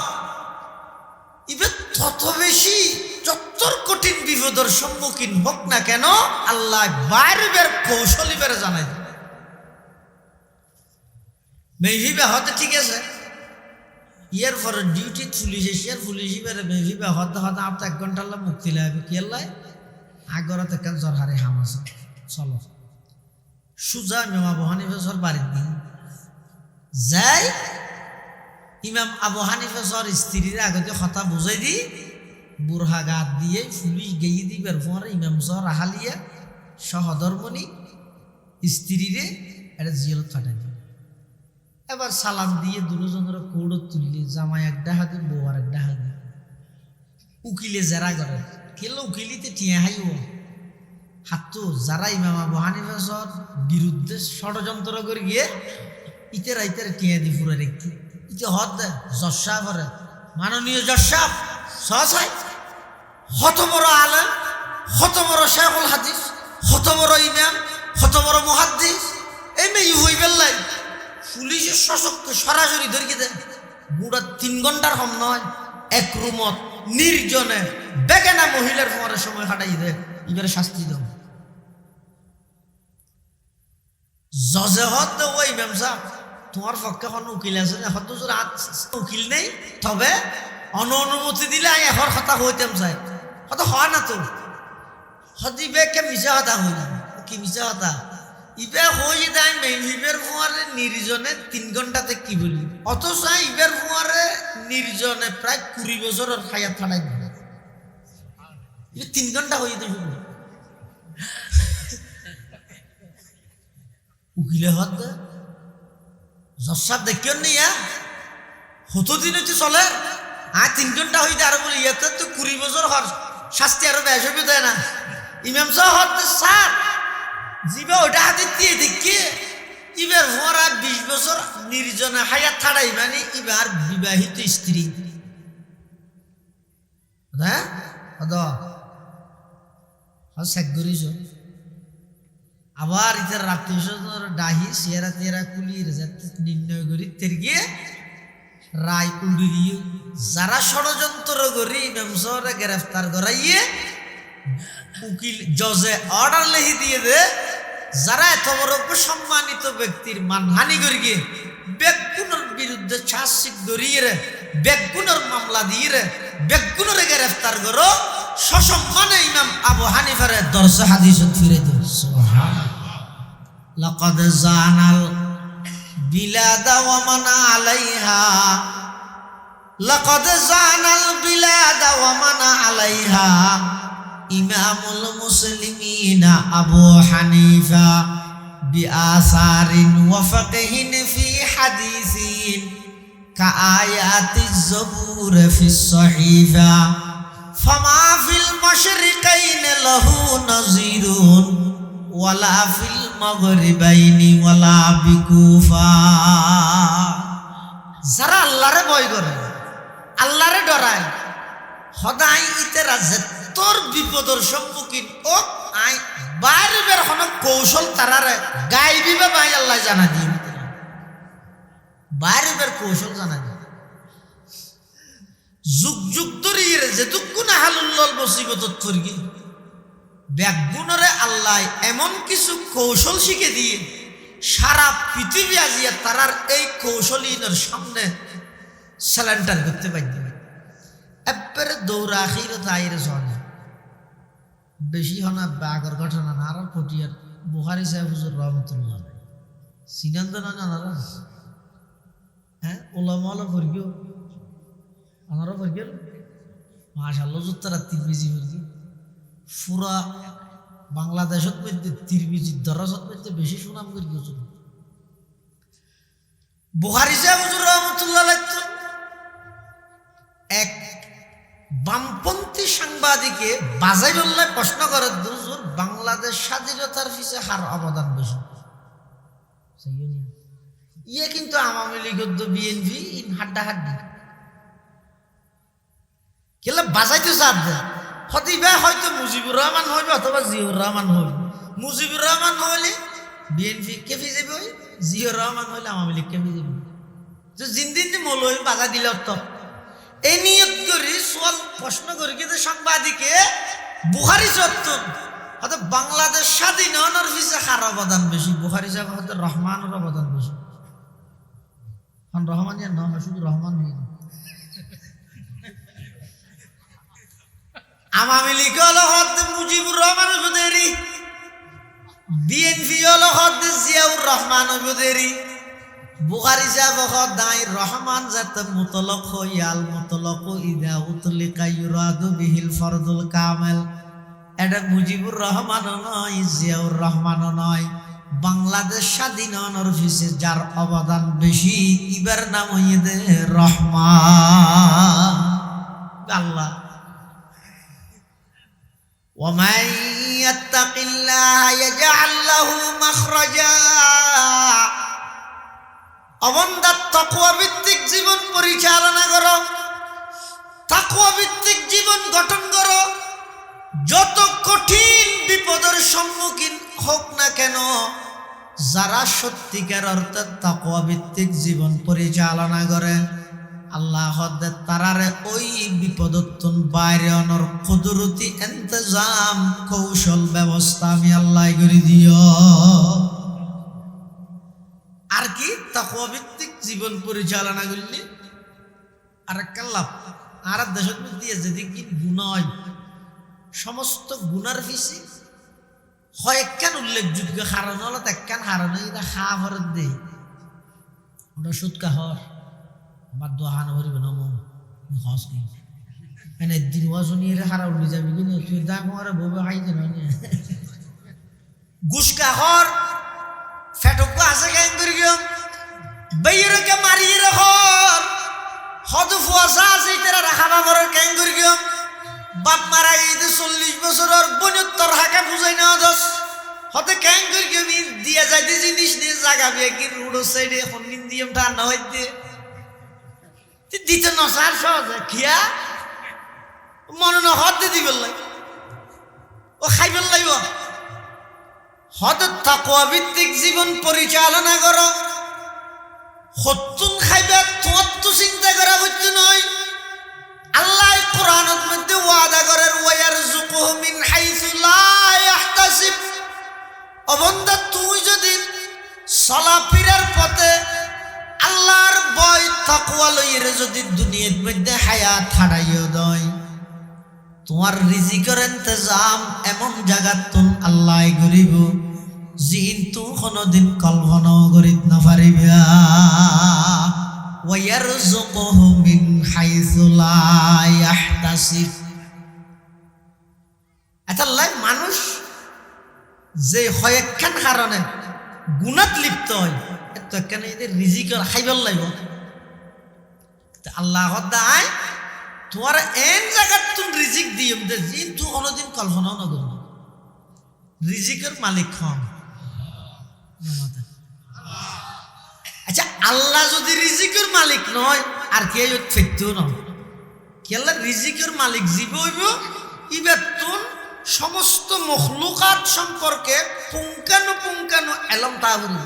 ইবে তত বেশি চত্বর কঠিন বিপদের সম্মুখীন হোক না কেন আল্লাহ বাইরের কৌশলী বেড়ে জানাই মেহিবে হতে ঠিক আছে ইয়ার পরে ডিউটি পুলিশে শেয়ার পুলিশি বেড়ে মেহিবে হতে হতে আপনার 1 ঘন্টা মুক্তি লাগবে কি আল্লাহ আগরতে কেন জরহারে হাম আছে চলো সুজা ইমাম আবু হানিফা সর বাড়ির দিন যাই ইমাম আবু হানিফা সর স্ত্রীর আগতে কথা বুঝাই দি বুড়হা গাত দিয়ে পুলিশ গেয়ে দিবার পরে ইমাম সর আহালিয়া সহধর্মণি স্ত্রীরে এটা জিয়ালত ফাটাই দিল এবার সালাম দিয়ে দুজনের কৌড়ত তুললে জামাই এক ডাহা দিন বউ আর এক ডাহা দিন উকিলে জেরা করে কেলো উকিলিতে টিয়া হাইও হাতু যারা ইমাম আবু হানিফা সর বিরুদ্ধে ষড়যন্ত্র করে গিয়ে ইতেরা টিয়া দি পুরা রেখে ইতে হদ দেয় জশা করে মাননীয় জশা সহায় হত বড় আলেম হত বড় শেখুল হাদিস হত বড় ইমাম হত বড় মুহাদ্দিস এই মেয়ে হইবেল লাই পুলিশের সশক্ত সরাসরি ধরিয়ে দেয় বুড়া 3 ঘন্টার কম নয় এক রুমত নির্জনে বেগানা মহিলার ফোয়ারের সময় কাটাই দেয় এবারে শাস্তি দাও জজে হত ওই ইমাম সাহেব তোমার পক্ষে কোনো উকিল আছে না হয়তো উকিল নেই তবে অনুমতি দিলে আমি এখন কথা হইতাম চাই হয়তো হয় না তো হদিবে কে মিশা কথা হইলাম কি মিশা কথা ইবে হই দেয় মেইন ইবের ফুয়ারে নির্জনে 3 ঘন্টাতে কি বলি, অথচ ইবের ফুয়ারে নির্জনে প্রায় 20 বছরের খাইয়া থাড়াই দিবে। 3 ঘন্টা হয়ে দেবে উকিলে হত জসাব দেখিও নিয়া হতো দিন হচ্ছে চলে। 3 ঘন্টা হইতে আরো বলি ইয়াতে তো 20 বছর হর শাস্তি আরো বেশ হবে দেয় না। ইমাম সাহেব হতে স্যার জিবা ওটা হাতে দিয়ে দেখিয়ে ইবার ভরা 20 বছর নির্জনে হায়াত ছাড়াই, মানে ইবার বিবাহিত স্ত্রী। হ্যাঁ শেখ করিস আবার ইতার রাত্রি ডাহি চেহারা তেরা কুলিয়ে নির্ণয় করি তের গিয়ে রায় উল্টে দিয়ে যারা ষড়যন্ত্র করি ইমাম সাহেবরে গ্রেফতার করাইয়ে উকিল জজে অর্ডার লিখে দিয়ে দে, যারা এত বড় সম্মানিত ব্যক্তির মানহানি করি গিয়ে বেগুনের বিরুদ্ধে চার্জশিট করিয়ে রে বেগুনের মামলা দিয়ে রে বেগুনের গ্রেফতার করো সসম্মানে ইমাম আবু হানিফারে দরজে হাদিস ফিরে দিল। লাকাদ জানাল বিলাদা ওয়া মান আলাইহা, লাকাদ জানাল বিলাদা ওয়া মান আলাইহা ইমামুল মুসলিমিনা আবু হানিফা বিআসারিন ওয়া ফাকহিন ফি হাদিসিন কাআয়াতিজ জবুর ফিস সহিফা ফামা ফিল মাশরিকাইন লাহু নাযিরুন ওয়ালা ফিল মাগরিবাইনি ওয়ালা বিকুফা। যারা আল্লাহরে ভয় করে আল্লাহরে ডরায় সদাই ইতেরা তোর বিপদের সম্মুখীন ও আই বাইরে বের হন কৌশল তারারে গাইবিবে ভাই আল্লাহ জানা দিয়ে বাইরে বের কৌশল জানা দিয়ে যুগ যুগ ধরে যেটুকু না হালুল্লাল মুসিবত করি ব্যাগুণরে আল্লাহ এমন কিছু কৌশল শিখে দিয়ে সারা পৃথিবী আজিয়া তারার এই কৌশলীনের সামনে স্যালেন্টার করতে পারি এবারে দৌড়া আখিরে তাইরে চলে বেশি হনা আগের ঘটনা না আর পটিয়ার বুখারী সাহেব হুজুর রহমতুল্লাহ সিনান্দ না জানারা হ্যাঁ ওলামালা ফরগিও আমারও ফরগিল মাশাআল্লাহ জুত্তারা তিরমিজি ফরগি পুরা বাংলাদেশত মধ্যে তিরমিজি দরাজত মধ্যে বেশি সুনাম করি হুজুর বুখারী সাহেব হুজুর রহমতুল্লাহ এক বামপন্থী সাংবাদিকে বাজাই বললে প্রশ্ন করে হুজুর বাংলাদেশ স্বাধীনতার পিছে হার অবদান বেশি ইয়ে কিন্তু আওয়ামী লীগ বিএনপি হাড্ডাহাড্ডি কেলে বাজাইতে চাপ দেয় হতিবা হয়তো মুজিবুর রহমান হইবে অথবা জিয়াউর রহমান হইবে। মুজিবুর রহমান হইলে বিএনপি কেফি যাবে, জিয়াউর রহমান হইলে আওয়ামী লীগ কেফি যাবে। জিন দিন মৌলবী বাধা দিল তো এই নিয়ত করি সোয়াল প্রশ্ন করি কিন্তু সাংবাদিকে বুখারী সত্য হয়তো বাংলাদেশ স্বাধীন হওয়ার পিছে কার অবদান বেশি, বুখারী সাহেব হয়তো রহমানের অবদান বেশি। রহমান নয় শুধু রহমান হয়ে আওয়ামী লীগ হলো হদ মুজিবুর রহমান বুদেরি, বিএনপি হলো হদ জিয়াউর রহমান বুদেরি, বুখারী সাহেব হদ দাই রহমান যাতে মুতলক হইয়াল মুতলক ইদা উতলিকা ইউরাদু বিহিল ফরদুল কামেল। এটা মুজিবুর রহমানও নয় জিয়াউর রহমানও নয়, বাংলাদেশ স্বাধীন হওয়ার পিছে যার অবদান বেশি ইবার নাম হইয়ে রহমান আল্লাহ। ومن يتق الله يجعل له مخرجا। অবন্দার তাকওয়া ভিত্তিক জীবন পরিচালনা করো, তাকওয়া ভিত্তিক জীবন গঠন করো। যত কঠিন বিপদের সম্মুখীন হোক না কেন, যারা সত্যিকার অর্থে তাকওয়া ভিত্তিক জীবন পরিচালনা করে আল্লাহ তারারে ওই বিপদত্তন বাইরে অনর কুদরতি ইন্তজাম কৌশল ব্যবস্থা আমি আল্লাহ করে দিও। আর কি তাকওয়া ভিত্তিক জীবন পরিচালনা করলে আর একটা লাভ। আর দেশের মধ্যে যেদিকে গুনাহ হয় সমস্ত গুনার পিছে কয়েকখান উল্লেখযোগ্য কারণ হলো একখান কারণে এটা খা ভরত দেই ওটা সুৎকা হর বাদ দোহান হরিবে নম হস কি এনে দিনওয়া শুনিয়ে হারা উল্লি যাবি কিনে তুই দাম হরে ববে খাইতে নয় গুসকা হর ফেটক আছে কেন করি গিয়ে বেইরকে মারিয়ে হর হদ ফুয়াশা আছে তারা রাখাবা ঘরের কেন করি গিয়ে বাপ মারা গিয়ে 40 বছরের বনুত্তর হাকে বুঝাই না দোষ হতে কেন করি গিয়ে দিয়া যাইতে জিনিস নিয়ে জাগাবি কি রোড সাইডে হন্দিন দিয়ে ঠান্ডা হইতে দিতে নসার সহজে খিয়া মনে না হদ দিদি বললাই ও খাই বললাইব হদ তাকওয়া ভিত্তিক জীবন পরিচালনা করো হতুন খাইবা তোমার তো চিন্তা করা হচ্ছে নয় আল্লাহ কোরআনের মধ্যে ওয়াদা করেন ওয়ারযুকুহু মিন হাইসু লা ইয়াহতাসিব ও বান্দা তুই যদি চলাফেরার পথে আল্লাহর ভয় তাকওয়া লইরে যদি দুনিয়ার মধ্যে হায়াত হারাইও দয় তোমার রিজিকের ইন্তজাম এমন জায়গাতুন আল্লাহ করিব জিন তু কোনদিন কল্পনাও করিত না পারিবা ওয়ারযুকুহু মিন হাইসু লা ইয়াহতাসিব আল্লাহ মানুষ যে কয়েকখান কারণে গুনাত লিপ্ত হয় এত কেন এদের রিজিকের খাইবার লাগব আল্লাহ দায় তোমার এন জায়গাত তুমি রিজিক দিম দে জিন তু কোনদিন কল্পনাও না করব রিজিকের মালিক হন আচ্ছা আল্লাহ যদি রিজিকের মালিক নয় আর কে ফেরতেও নয় কি আল্লাহ রিজিকের মালিক জীব হইব ইবেতুন সমস্ত মখলুকাত সম্পর্কে পুঙ্খানুপুঙ্খানু এলম তাহরি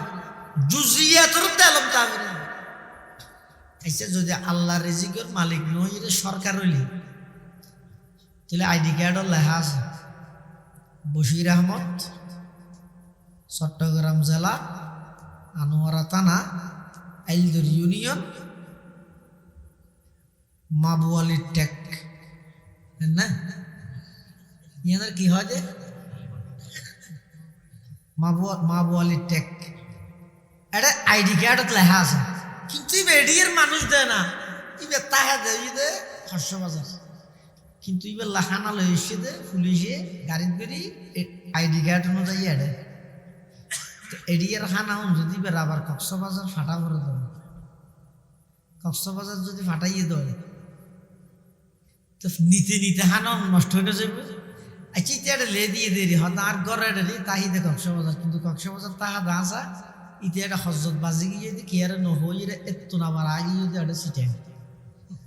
জুজিয়াতের এলম তাহরি আচ্ছা যদি আল্লাহ রিজিকের মালিক নয় এটা সরকার হইলে তাহলে আইডি কার্ডও লেখা আছে বশির আহমদ চট্টগ্রাম জেলা আনোয়ারা থানা আইলদুর ইউনিয়ন মাবুয়ালি টেক না ইয়াদের কি হয় যে মাবুয়ালি টেক এটা আইডি কার্ডত লেখা আছে কিন্তু এডিয়ের মানুষ দেয় না ইবে তাহা দে হর্ষবাজার কিন্তু ইবে লাখানা লই এসে দে পুলিশে গাড়িত বেরি আইডি কার্ড অনুযায়ী এডে এডিয়ার খানা যদি বের আবার কক্সবাজার ফাটা করে দেয় কক্সবাজার যদি ফাটাইয়ে দেয় তো নিতে নিতে হানা নষ্ট হয়ে যাবে আচ্ছা এটা লে দিয়ে দেরি হত আর গড়ে রে তাহিদে কক্সবাজার কিন্তু কক্সবাজার তাহা দাসা ইতে এটা হজরত বাজি গিয়ে কি আর নহইরে এত না আবার আগে যদি এটা সিটে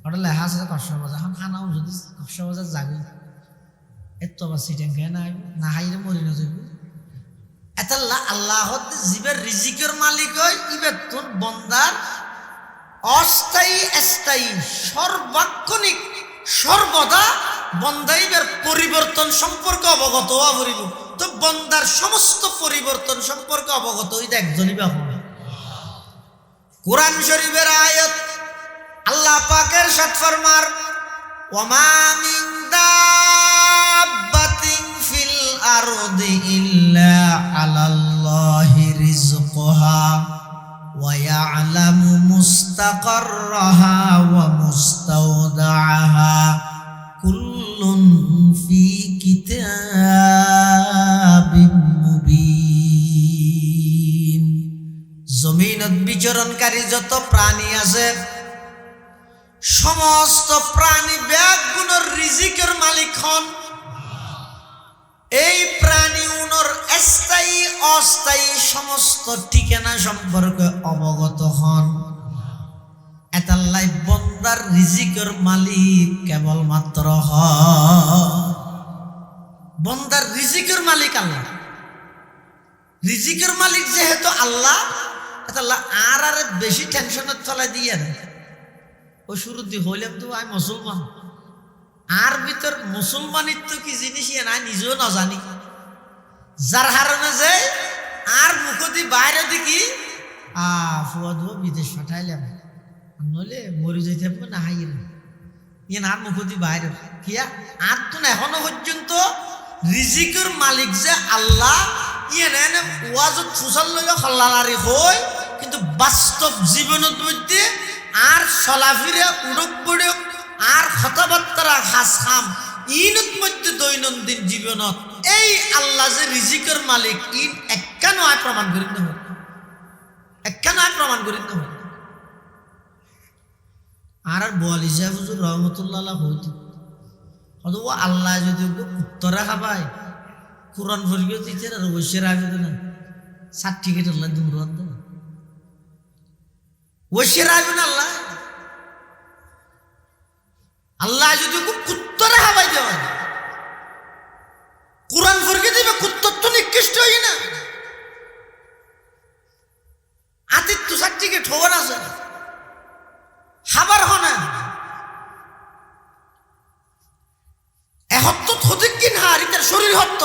ওটা লেখা আছে কক্সবাজার এখন খানাও যদি কক্সবাজার যাবি এত আবার সিটেন খেয়ে না হাইরে মরি না যাবি এতাল্লাহ আল্লাহ জীবের রিজিকের মালিক হয় ইবের তোর বন্দার অস্থায়ী স্থায়ী সর্বাক্ষণিক সর্বদা বন্দাইবের পরিবর্তন সম্পর্কে অবগত হওয়া পড়িব তো বন্দার সমস্ত পরিবর্তন সম্পর্কে অবগত হইতে একজনই বা হবে কোরআন শরীফের আয়াত আল্লাহ পাকের সাথ ফরমার ওয়ামা মিন দাব্বাতিন ফিল আরদি ইল্লা আলাল্লাহি রিজকুহা ওয়া ইয়ালামু মুস্তাকাররাহা ওয়া মুস্তাওদাআহা কুল্লুন ফি কিতাবিন মুবিন জমিনত বিচরণকারী যত প্রাণী আছে সমস্ত প্রাণী ব্যাগুণের রিজিকের মালিক হন এই প্রাণী উনর স্থায়ী অস্থায়ী সমস্ত ঠিকানা সম্পর্কে অবগত হন এতাল্লাই বন্দার রিজিকের মালিক কেবলমাত্র বন্দার রিজিকের মালিক আল্লাহ রিজিকের মালিক যেহেতু আল্লাহ এতাল্লাহ আর বেশি টেনশনের তলায় দিয়ে দেয় ও শুরু দিয়ে হইলাম তো আমি মুসলমান আর ভিতর মুসলমানিত্ব কি জিনিস না নিজেও না জানি যার হারণে যে আর মুখদি বাইরে দেখি ফুয়াদ বিদেশ পাঠাইলাম নইলে মরি যাইতে হবে না হাইরে ইয়ে আর মুখদি বাইরে কিয়া আর তো এখনো পর্যন্ত রিজিকের মালিক যে আল্লাহ ইয়ে নেন ওয়াজত ফুসাল লইয়া হল্লালারি হয়, কিন্তু বাস্তব জীবনের মধ্যে আর চলাফিরে উড়ক পড়ক আর কথাবার্তা হাস খাম ইনত মধ্যে দৈনন্দিন জীবনত এই আল্লাহ যে রিজিকের মালিক ইন একটা নয় প্রমাণ করি না, একটা নয় প্রমাণ করি না। আর বোয়ালি সাহেব হুজুর রহমতুল্লাহ হইত ও আল্লাহ যদি উত্তরা খাবায় কোরআন ফরিও দিতে আর ওইসে রাখবে না সার্টিফিকেট আল্লাহ দুমর ওইসে রাখবে না আল্লাহ। আল্লাহ যদি কুত্তরা খাবাই দেওয়া কোরআন ফরিয়ে দিবে কুত্তর তো নিকৃষ্ট হই না আতিথ্য সার্টিফিকেট হওয়ার আছে খাবার হনা এহত্ত হতে কিন হারিতার শরীর হত্ত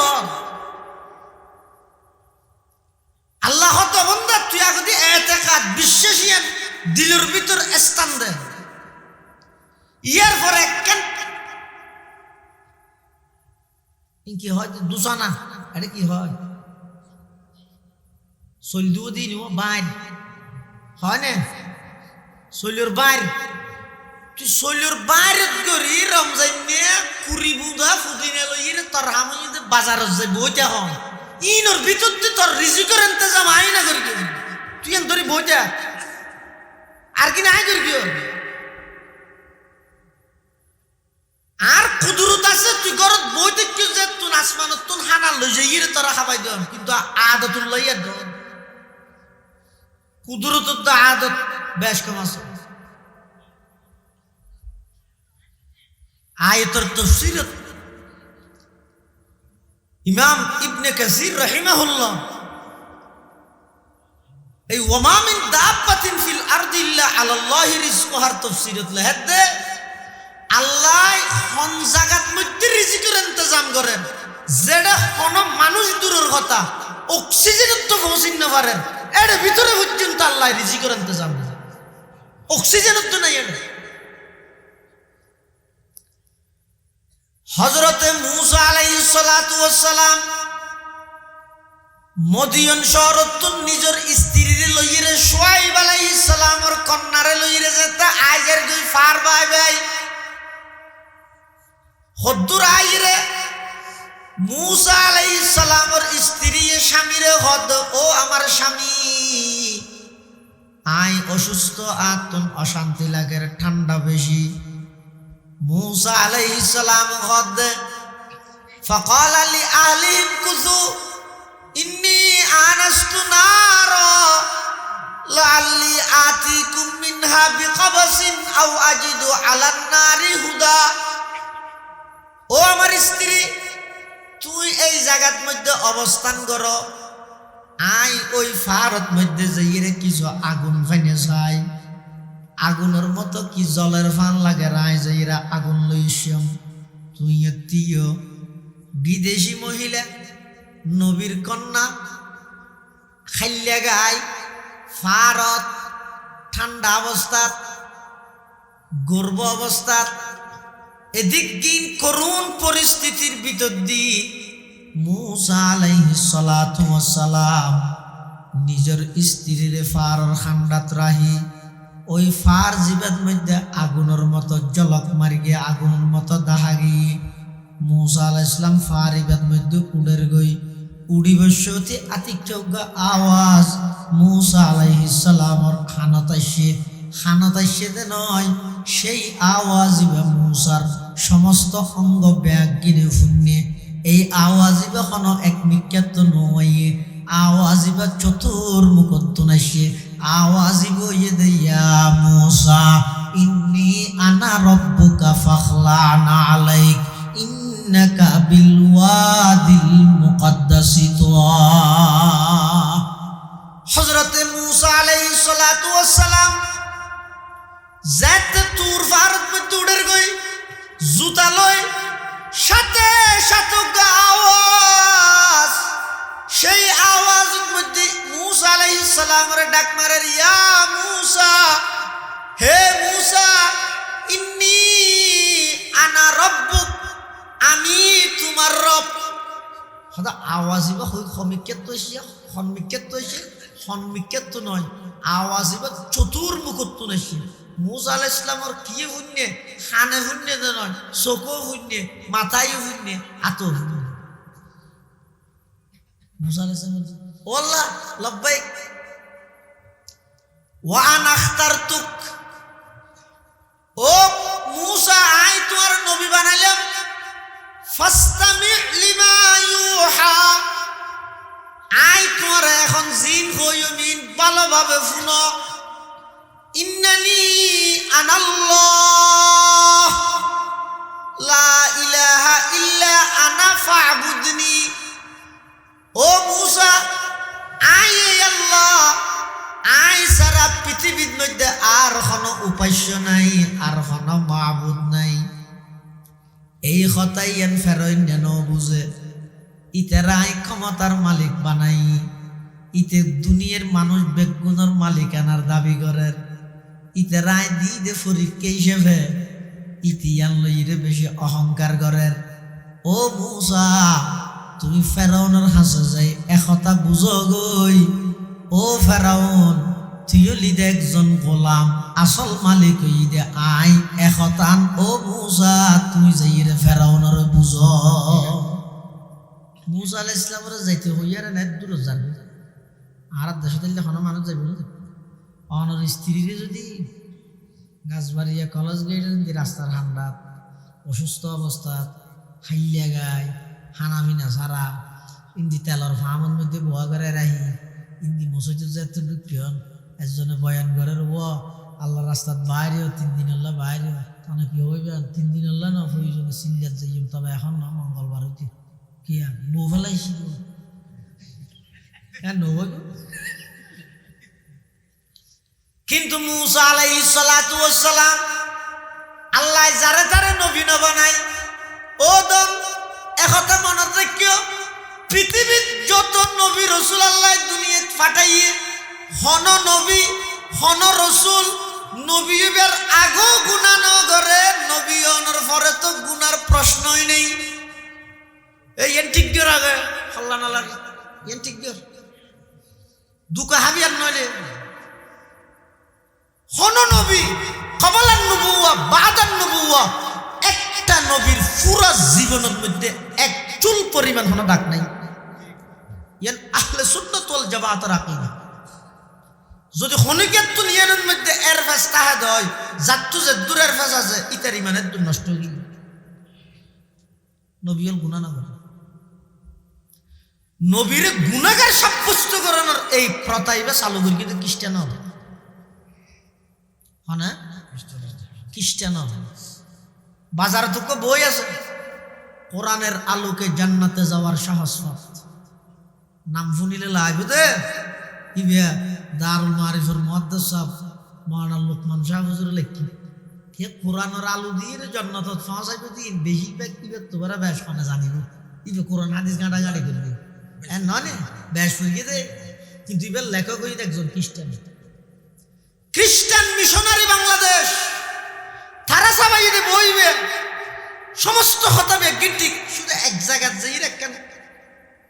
আল্লাহ হত বন্ধা তুই আগদি এতেকাদ বিশ্বাসিয়ান দিলের ভিতর স্থান দে ইয়ার পরে কেন কি হয় দুসানা এটা কি হয় সলদু দিন বাইর হয় না শৈলর বাইর তুই শৈলর বাইরে করি রমজান নিয়ে কুড়ি বুধা ফুদিনে লইয়ে তোর হামুনিতে বাজারত যাই বইতে হন ইনর ভিতর তুই তোর রিজিকের ইন্তজাম আই না করি তুই এন ধরি বইতে আর কি না আই করি আর কুদরত আছে তুই ঘরত বইতে কি যে তুই আসমানত তুই হানা লই যাই ইরে তোরা খাবাই দিন কিন্তু আদতুল লইয়া দন কুদরত তো আদত বেশ কম আছে। আয়াতের তাফসীরত ইমাম ইবনে কাসির রাহিমাহুল্লাহ এই ওয়ামা মিন দাব্বাতিন ফিল আরদি ইল্লা আলাল্লাহি রিজকুহার তাফসীরত লেখে আল্লাহ কোন জায়গার মধ্যে রিজিকের ইন্তজাম করেন যেটা কোন মানুষ দূরের কথা অক্সিজেনের তো পৌঁছিন না পারেন এর ভিতরে পর্যন্ত আল্লাহ রিজিকের ইন্তজাম করেন অক্সিজেনের তো নাই এটা। হযরতে মূসা আলাইহিস সালাতু ওয়াস সালাম মদিয়ন শহরত নিজের স্ত্রীরে লইরে শুআইব আলাইহিস সালামের কন্যারে লইরে যেতে আইজের দুই ফার বাই বাই হদ্দুর আইরে মূসা আলাইহিস সালামের স্ত্রী স্বামীরে হদ ও আমার স্বামী আই অসুস্থ আতন অশান্তি লাগে ঠান্ডা বেশি মূসা আলাইহিস সালাম হদ فقال لأهلهم كثوا إني آنست نارا لعلي آتيكم منها بقبس أو أجد على النار هدى ও আমার স্ত্রী তুই এই জায়গার মধ্যে অবস্থান কর আই ওই ফারত মধ্যে যাইরে কিছু আগুন ফাইনে চাই আগুনের মতো কি জলের ফান লাগে রায় যাইরা আগুন লইছম তুই এতিও বিদেশি মহিলা নবীর কন্যা খাইলে গাই ফারত ঠান্ডা অবস্থাত গর্ভ অবস্থাত এদিক দিন করুণ পরিস্থিতির ভিতর দিয়ে মূসা আলাইহিস সালাতু ওয়াস সালাম নিজের স্ত্রীর ফারর খান্ডাত রাহি ওই ফার জীবের মধ্যে আগুনের মতো জলক মারি গিয়ে আগুনের মতো দাহা গিয়ে মূসা আলাইহিস সালাম ফার ইবাদ মধ্যে উড়ের গই উড়ি বসতি আতিক্যজ্ঞ আওয়াজ মূসা আলাইহিস সালামর খানাতাইশে নয় সেই আওয়াজ মূসার সমস্ত অঙ্গ ব্যাগ গিরে ফুন্নে এই আওয়াজিবা কোন এক নিক্ষেত নয় আওয়াজিবা চতুর্মুখত নাইছে আওয়াজিব ইয়া মূসা ইন্নী আনা রাব্বুকা ফাখলা'না আলাইক ইন্নাকা বিল ওয়াদিল মুকদ্দাসি তুয়া। হযরতে মূসা আলাইহিস সালাতু ওয়াস সালাম জাত তুর ফারত মধ্যে উড়ের গই জুতা লয় সাথে সাথে আওয়াজ সেই আওয়াজের মধ্যে মূসা আলাইহিস সালামের ডাক মারে ইয়া মূসা হে মূসা ইন্নী আনা রব্বুক আমি তোমার রব সদা আওয়াজি বা সমিক্ষেত হয়েছে সন্মিক্ষেত হয়েছে সন্মিক্ষেত নয় আওয়াজি বা চতুর্মুখত্ব নাইছে মুসা আলাইহিস সালামর কি শূন্যে খানে শূন্যে নয় চকু শূন্যে মাথায় শূন্যে আতো শূন্য মুসা আলাইহিস সালাম ও আল্লাহ লব্বাইক ওয়া আনা আখতারতুক ও মুসা আই তোমার নবী বানাইলাম ফাস্তামি লিমা ইউহা আই তোমার এখন জিন কইমিন ভালোভাবে শুনো ইন্নানি আনাল্লাহ লা ইলাহা ইল্লা আনা ফা'বুদনি ও মুসা আই আল্লাহ আই সারা পৃথিবীর মধ্যে আর কোনো উপাস্য নাই আর কোনো মাবুদ নাই এই কথাই এন ফেরোইন যেন বুঝে ইতেরাই ক্ষমতার মালিক বানাই ইতে দুনিয়ার মানুষ বেগুনের মালিকানার দাবি করেন ইতেরাই দি দে ফরিককে হিসেবে ইতিয়ান লইরে বেশি অহংকার করেন ও মুসা তুমি ফেরাউনের হাসে যাই একথা বুঝো গই ও ফেরাউন তুইও লিদে একজন গোলাম আসল মালিক হই দে আই একতান ও মুসা তুমি যাইরে ফেরাউনের বুঝো মুসা আলাইহিস সালামের যাইতে হইয়ার না দূর যাবে আর দেশে দিলে কোনো মানুষ যাবে না অনর স্ত্রীরে যদি গাছবাড়িয়া কলেজ গেটের যদি রাস্তার হান্ডাত অসুস্থ অবস্থাত হাইলিয়া গায় হানামিনা সারা ইন্দি তেলর ফার্মের মধ্যে বোয়া করে রাহি ইন্দি মসজিদ যেত ঢুকিয়ন একজনে বয়ান করে ও আল্লাহ রাস্তার বাইরেও 3 দিন আল্লাহ বাইরেও তাহলে কি হইবে 3 দিন আল্লাহ না প্রয়োজনে সিলিয়ার যাইম তবে এখন না মঙ্গলবার হইতে কি আর বউ ফেলাইছি কিন্তু মুসা আলাইহিস সালাতু ওয়াস সালাম আল্লাহ যারে তারে নবী না বানাই ও দন একথা মনে রাখিও পৃথিবীর যত নবী রাসূল আল্লাহ দুনিয়াত পাঠাইয়ে হন নবী হন রাসূল নবীবের আগো গুনাহ ন করে নবী হনর পরে তো গুনার প্রশ্নই নেই এই এন্টিক দির আগে আল্লাহ নালার এন্টিক দির দুকা হাবিয়ার নইলে হন নবী কবলান নবুওয়া বাদান নবুওয়া একটা নবীর পুরা জীবনের মধ্যে এক চুল পরিমাণ হন ডাক নাই ইয়ান আহলে সুন্নাত ওয়াল জামাতের আকীদা যদি খনিকেত দুনিয়ার মধ্যে এর ফাস তাহাদ হয় জাতু যে দূরের ফাস আছে ইতার ইমানের দূর নষ্ট হয়ে গেল নবীর গুনাহ না করে নবীর গুনাহগার সাব্যস্ত করানোর এই প্রথাইবা চালু করে কিন্তু খ্রিস্টান হবে হ্যাঁ খ্রিস্টান হবে বাজার থেকে বই আছে কোরআনের আলোকে জান্নাতে যাওয়ার সাহস পথ নাম শুনিলে লাগবে দে ইবিয়া দারুল মারিফুল মুহাদ্দিস সাহেব মাওলানা লোকমান শাহ হুজুর লেখি কে কোরআনের আলো দিয়ে জান্নাতত পৌঁছাইবে দিন বেশি ব্যক্তি তোরা বেশ মানে জানিব ইবে কোরআন হাদিস গাঁটা গাড়ি করবে এর নয় বেশ হয়ে দে কিন্তু ইবের লেখক হই একজন খ্রিস্টান মিশনারি বাংলাদেশ তারা সবাই যদি বইবে সমস্ত হতাবে কিন্তু শুধু এক জায়গায় যাই রাখেন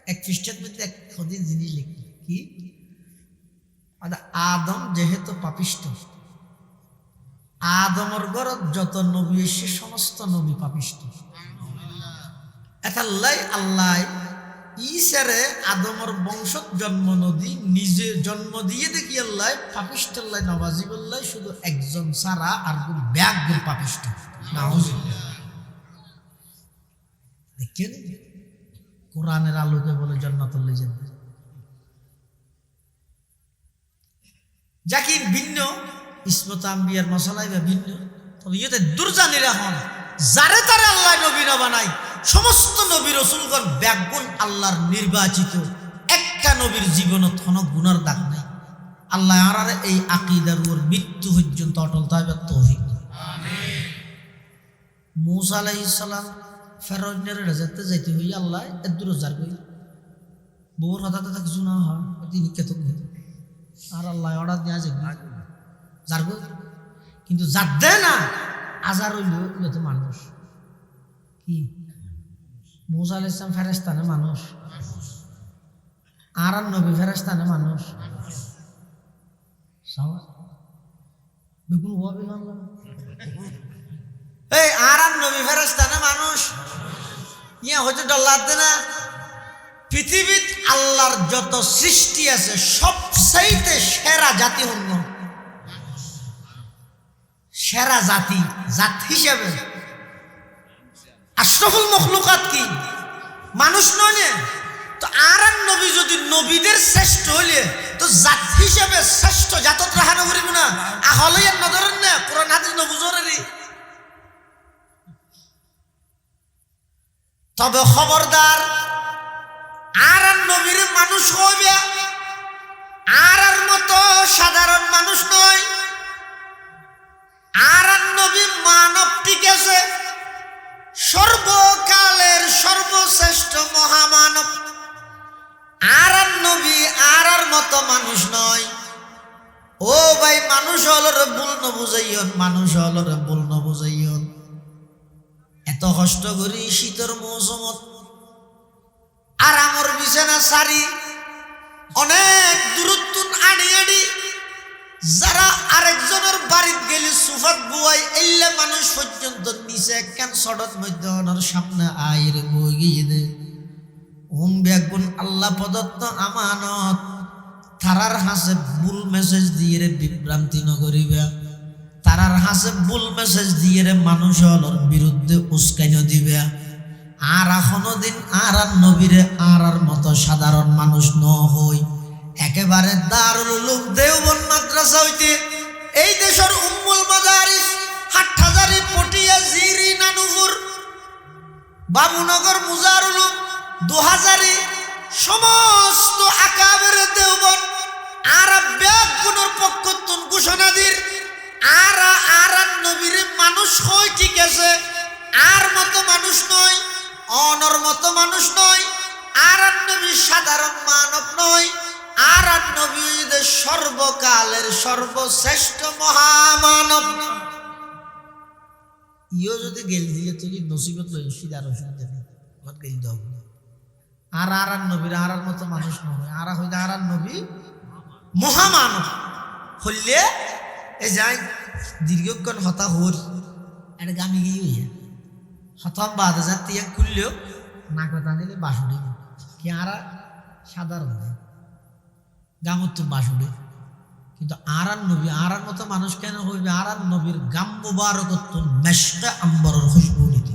এক খ্রিস্টান মধ্যে এক খদিন জিনিস লিখি কি আদম যেহেতু পাপিষ্ট আদমর ঘরত যত নবী এসে সমস্ত নবী পাপিষ্ট এতাল্লাই আল্লাহ ঈসারে আদমর বংশত জন্ম নদী নিজে জন্ম দিয়ে দেখি আল্লাহ পাপিষ্ট আল্লাহ নওয়াজিব আল্লাহ শুধু একজন সারা আর ব্যাগ পাপিষ্ট দেখেন কোরআনের আলোকে বলে জান্নাতুল্লাহ যাবে যাকির ভিন্ন ইসমত আম্বিয়ার মশালাই বা ভিন্ন তবে ইয়েতে দুর্জানিরা হন যারে তারে আল্লাহ নবী না বানাই সমস্ত নবী রাসূলগণ ব্যাগুণ আল্লাহর নির্বাচিত একটা নবীর জীবনত কোনো গুনার দাগ নাই আল্লাহ আর এই আকীদার উপর মৃত্যু পর্যন্ত অটল থাকবে তৌফিক আমিন মুসা আলাইহিস সালাম ফেরাউনের রাজাতে যাইতে হই আল্লাহ এত দূর যার কই বউর হঠাৎ কিছু না হয় তিনি কেত আর আল্লাহ অর্ডার দেওয়া যাবে যার কই কিন্তু যার দেয় না আজার হইল তো মানুষ কি মুসা আলাইহিস সালাম ফেরেশতা না মানুষ? আর নবী ফেরেশতা না মানুষ? সাওয়া বেগুন ওয়াবি বাংলা এই আর নবী ফেরেশতা না মানুষ? ইয়া হচ্ছে ডল্লাতে না। পৃথিবীত আল্লাহর যত সৃষ্টি আছে সবচাইতে সেরা জাতি হল সেরা জাতি, জাত হিসেবে আশরাফুল মখলুকাত কি মানুষ নয়? তো আর নবী যদি নবীদের শ্রেষ্ঠ হইলে তো জাত হিসেবে শ্রেষ্ঠ জাতত রাখানো করিব না? আহলে নজরেন না কোরআন হাদিস নবুজরেরই। তবে খবরদার আর নবীর মানুষ হইবে, আর মতো সাধারণ মানুষ নয়। আর নবী মানব, ঠিক আছে, সর্বকালের সর্বশ্রেষ্ঠ মহামানব। আর নবী আর মতো মানুষ নয়। ও ভাই, মানুষ হলো রে ভুল ন বুঝাইয়ন, মানুষ হলো রে ভুল ন বুঝাইয়ন। এত কষ্ট করি শীতের মৌসুমত আর আমার বিছানা সারি অনেক দূরত্ব আড়ি আড়ি যারা আরেকজনের বাড়িতে গেলে সুফাত বুয়াই এলে মানুষ পর্যন্ত নিচে কেন সড়ক মধ্যে ওনার সামনে আইরে বই গিয়ে দে ব্যাগুন আল্লাহ প্রদত্ত আমানত তারার হাসে ভুল মেসেজ দিয়ে রে বিভ্রান্তি নগরিবা, তারার হাসে ভুল মেসেজ দিয়ে রে মানুষ হলর বিরুদ্ধে উস্কাইন দিবে। আর এখনো দিন আর নবীরে আর মতো সাধারণ মানুষ ন হই একেবারে দারুল উলুম দেওবন্দ মাদ্রাসা হইতে এই দেশের উম্মুল মাদারিস হাটহাজারি পটিয়া জিরি নানুপুর বাবুনগর মুজার উলুম 2000 সমস্ত আকাবের দেওবন্দ আর ব্যাগুনের পক্ষতুন ঘোষণা দির আর নবীর মানুষ হয়, ঠিক আছে, আর মতো মানুষ নয়, অনর মতো মানুষ নয়। আর নবী সাধারণ মানব নয়। আর নবী সর্বকালের সর্বশ্রেষ্ঠ মহামানব। ইও যদি গেল দিয়ে তুলি নসিবত লই সিদার অসুবিধা নেই, গেল দাও। আর নবীর আর মতো মানুষ নয়। আর হইলে আর নবী মহামানব হইলে এই যাই দীর্ঘক্ষণ হতা হর একটা গামি গিয়ে হইয়া হতাম বাদ হাজার তিয়া খুললেও না কথা নিলে বাসুড়ে কি আর সাধারণ গামত তো বাসুড়ে। কিন্তু আর নবী আর মতো মানুষ কেন হইবে? আর নবীর গাম মুবারকত্ব মেশকা আম্বরের খুশবু নিতে।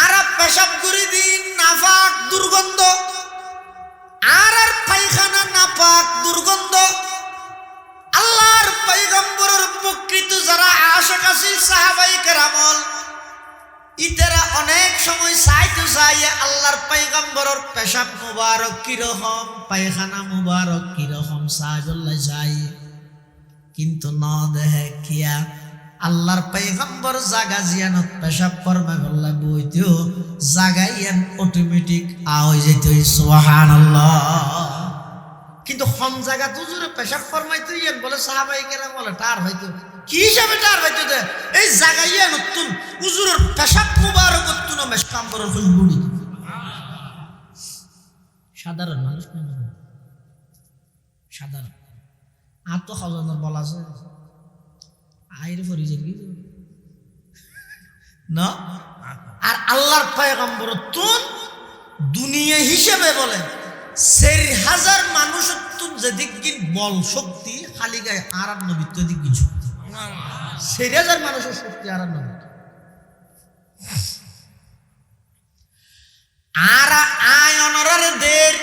আর পেশাব করি দিন নাপাক দুর্গন্ধ, আর পায়খানা নাপাক দুর্গন্ধ। আল্লাহর পয়গম্বরের প্রকৃত যারা আশিক আছিল সাহাবায়ে কেরামল ইতারা অনেক সময় চাইতে চাই আল্লাহর পয়গম্বরের পেশাব মুবারক কিরকম, পায়খানা মুবারক কিরকম সাহাবল্লাহ চাই, কিন্তু ন দেহে কিয়া আল্লাহর পয়গম্বর জাগা জিয়ানত পেশাব করবে বললা বইতেও জাগাইয়ান অটোমেটিক আওয়াজ যেত সুবহানাল্লাহ। কিন্তু হম জায়গা তুজুরে পেশাব ফরমাইতে ইয়েন বলে সাহাবায়ে কেরাম বলে টার হয়তো কি হিসাবে টার হয়তো দে এই জাগাইয়া নতুন হুজুরের পেশাব মুবারক তুন মেশকাম্বরের খুশবুড়ি। সাধারণ মানুষ কেন? সাধারণ আত্ম খাজানার বলা আছে আইরে ফরিজের কি না। আর আল্লাহর পয়গম্বর তুন দুনিয়া হিসেবে বলে 4000 মানুষ যেদিক বল শক্তি খালি গায়ে আর নবীত্ব দিক শক্তি 4000 মানুষের শক্তি আর নবী। আর আয় অনরার দের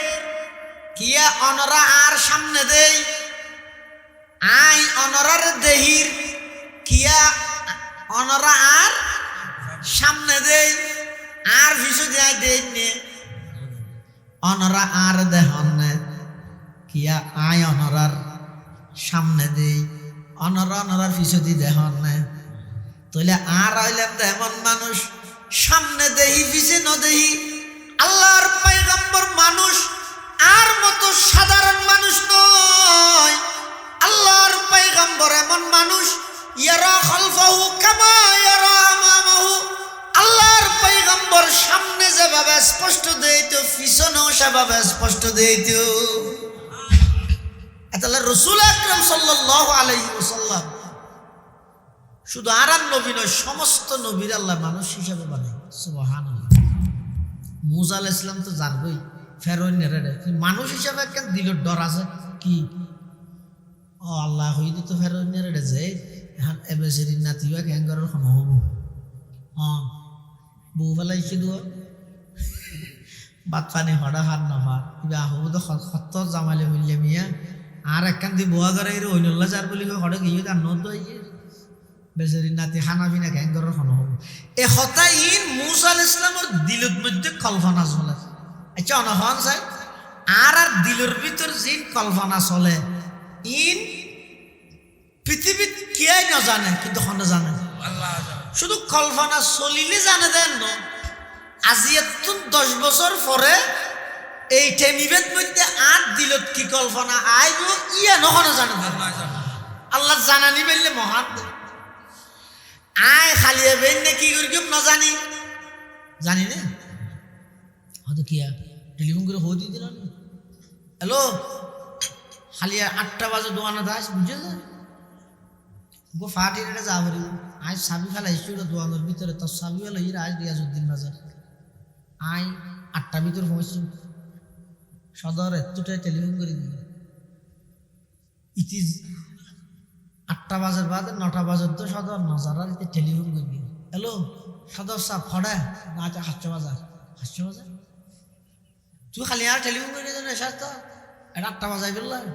কিয়া অনরা আর সামনে দেই আয় অনরার দেহির কিয়া অনরা আর সামনে দেই আর ভিসু যায় দেই নে অনরা আর দেহন না কিয়া আয় অনরার সামনে দেই অনরা অনরার পিছদি দেহন না। তাহলে আর আইলাম এমন মানুষ সামনে দেহি পিছে ন দেহি। আল্লাহর পয়গম্বর মানুষ আর মতো সাধারণ মানুষ নয়। আল্লাহর পয়গম্বর এমন মানুষ ইয়ারা খালফাহু কামা ইয়ারা আমামাহু। আল্লাহ স্পষ্ট দিত পিছনেও সেভাবে স্পষ্ট দিত তাহলে রাসূল আকরাম সাল্লাল্লাহু আলাইহি ওয়াসাল্লাম শুধু আর নবী নয় সমস্ত নবীর আল্লাহ মানুষ হিসাবে বানায় সুবহানাল্লাহ মুসা আলাইহিস সালাম তো জানবই ফেরাউন নেরে মানুষ হিসাবে কেন দিলের ডর আছে কি ও আল্লাহ হইত তো ফেরাউন নেরে যে এখন এবেসেরি নাতিবা ক্যাঙ্গারের খন হব বউ ফেলাইছে দু বাদ পানি হড়া হাত নহার কিবা হব তো সত্তর জামালে মিলিয়ে মিয়া আর একখান দি বোয়া করে অন্যল্লা যার বলি হড়ে গিয়ে তার নত বেচারি নাতি খানা পিনা ক্যাঙ্গারের খন হব এ হতাই ইন মুসা আলাইহিস সালামের দিলের মধ্যে কল্পনা চলে আচ্ছা অনহন চাই আর দিলের ভিতর যে কল্পনা চলে ইন পৃথিবীত কে না জানে কিন্তু হনে জানে শুধু কল্পনা চলিলে জানে দেন ন আজি এত 10 বছর পরে এই টেমিবেদ মধ্যে আর দিলত কি কল্পনা আইব ইয়া নহনে জানে আল্লাহ জানানি বললে মহান আয় খালি বেন না কি করি না জানি জানি না হয়তো কি টেলিফোন করে হয়ে দিয়ে দিলাম হ্যালো খালি 8টা বাজে দোকানে দাস বুঝে যা গো ফাটি রেটে যা পারি আজ সাবি ফেলাইছি ওটা দোকানের ভিতরে তোর সাবি হলো ইরা আজ রিয়াজউদ্দিন বাজার আই 8টা ভিতর পৌঁছি সদর এতটাই টেলিফোন করে দিই ইট ইজ 8টা বাজার বাদে 9টা বাজার তো সদর নজারা টেলিফোন করে দিই হ্যালো সদর সাহ খড়ে না আচ্ছা 800 বাজার তুই খালি আর টেলিফোন করে দিই না এসার তো এটা 8টা বাজাই ফেললাম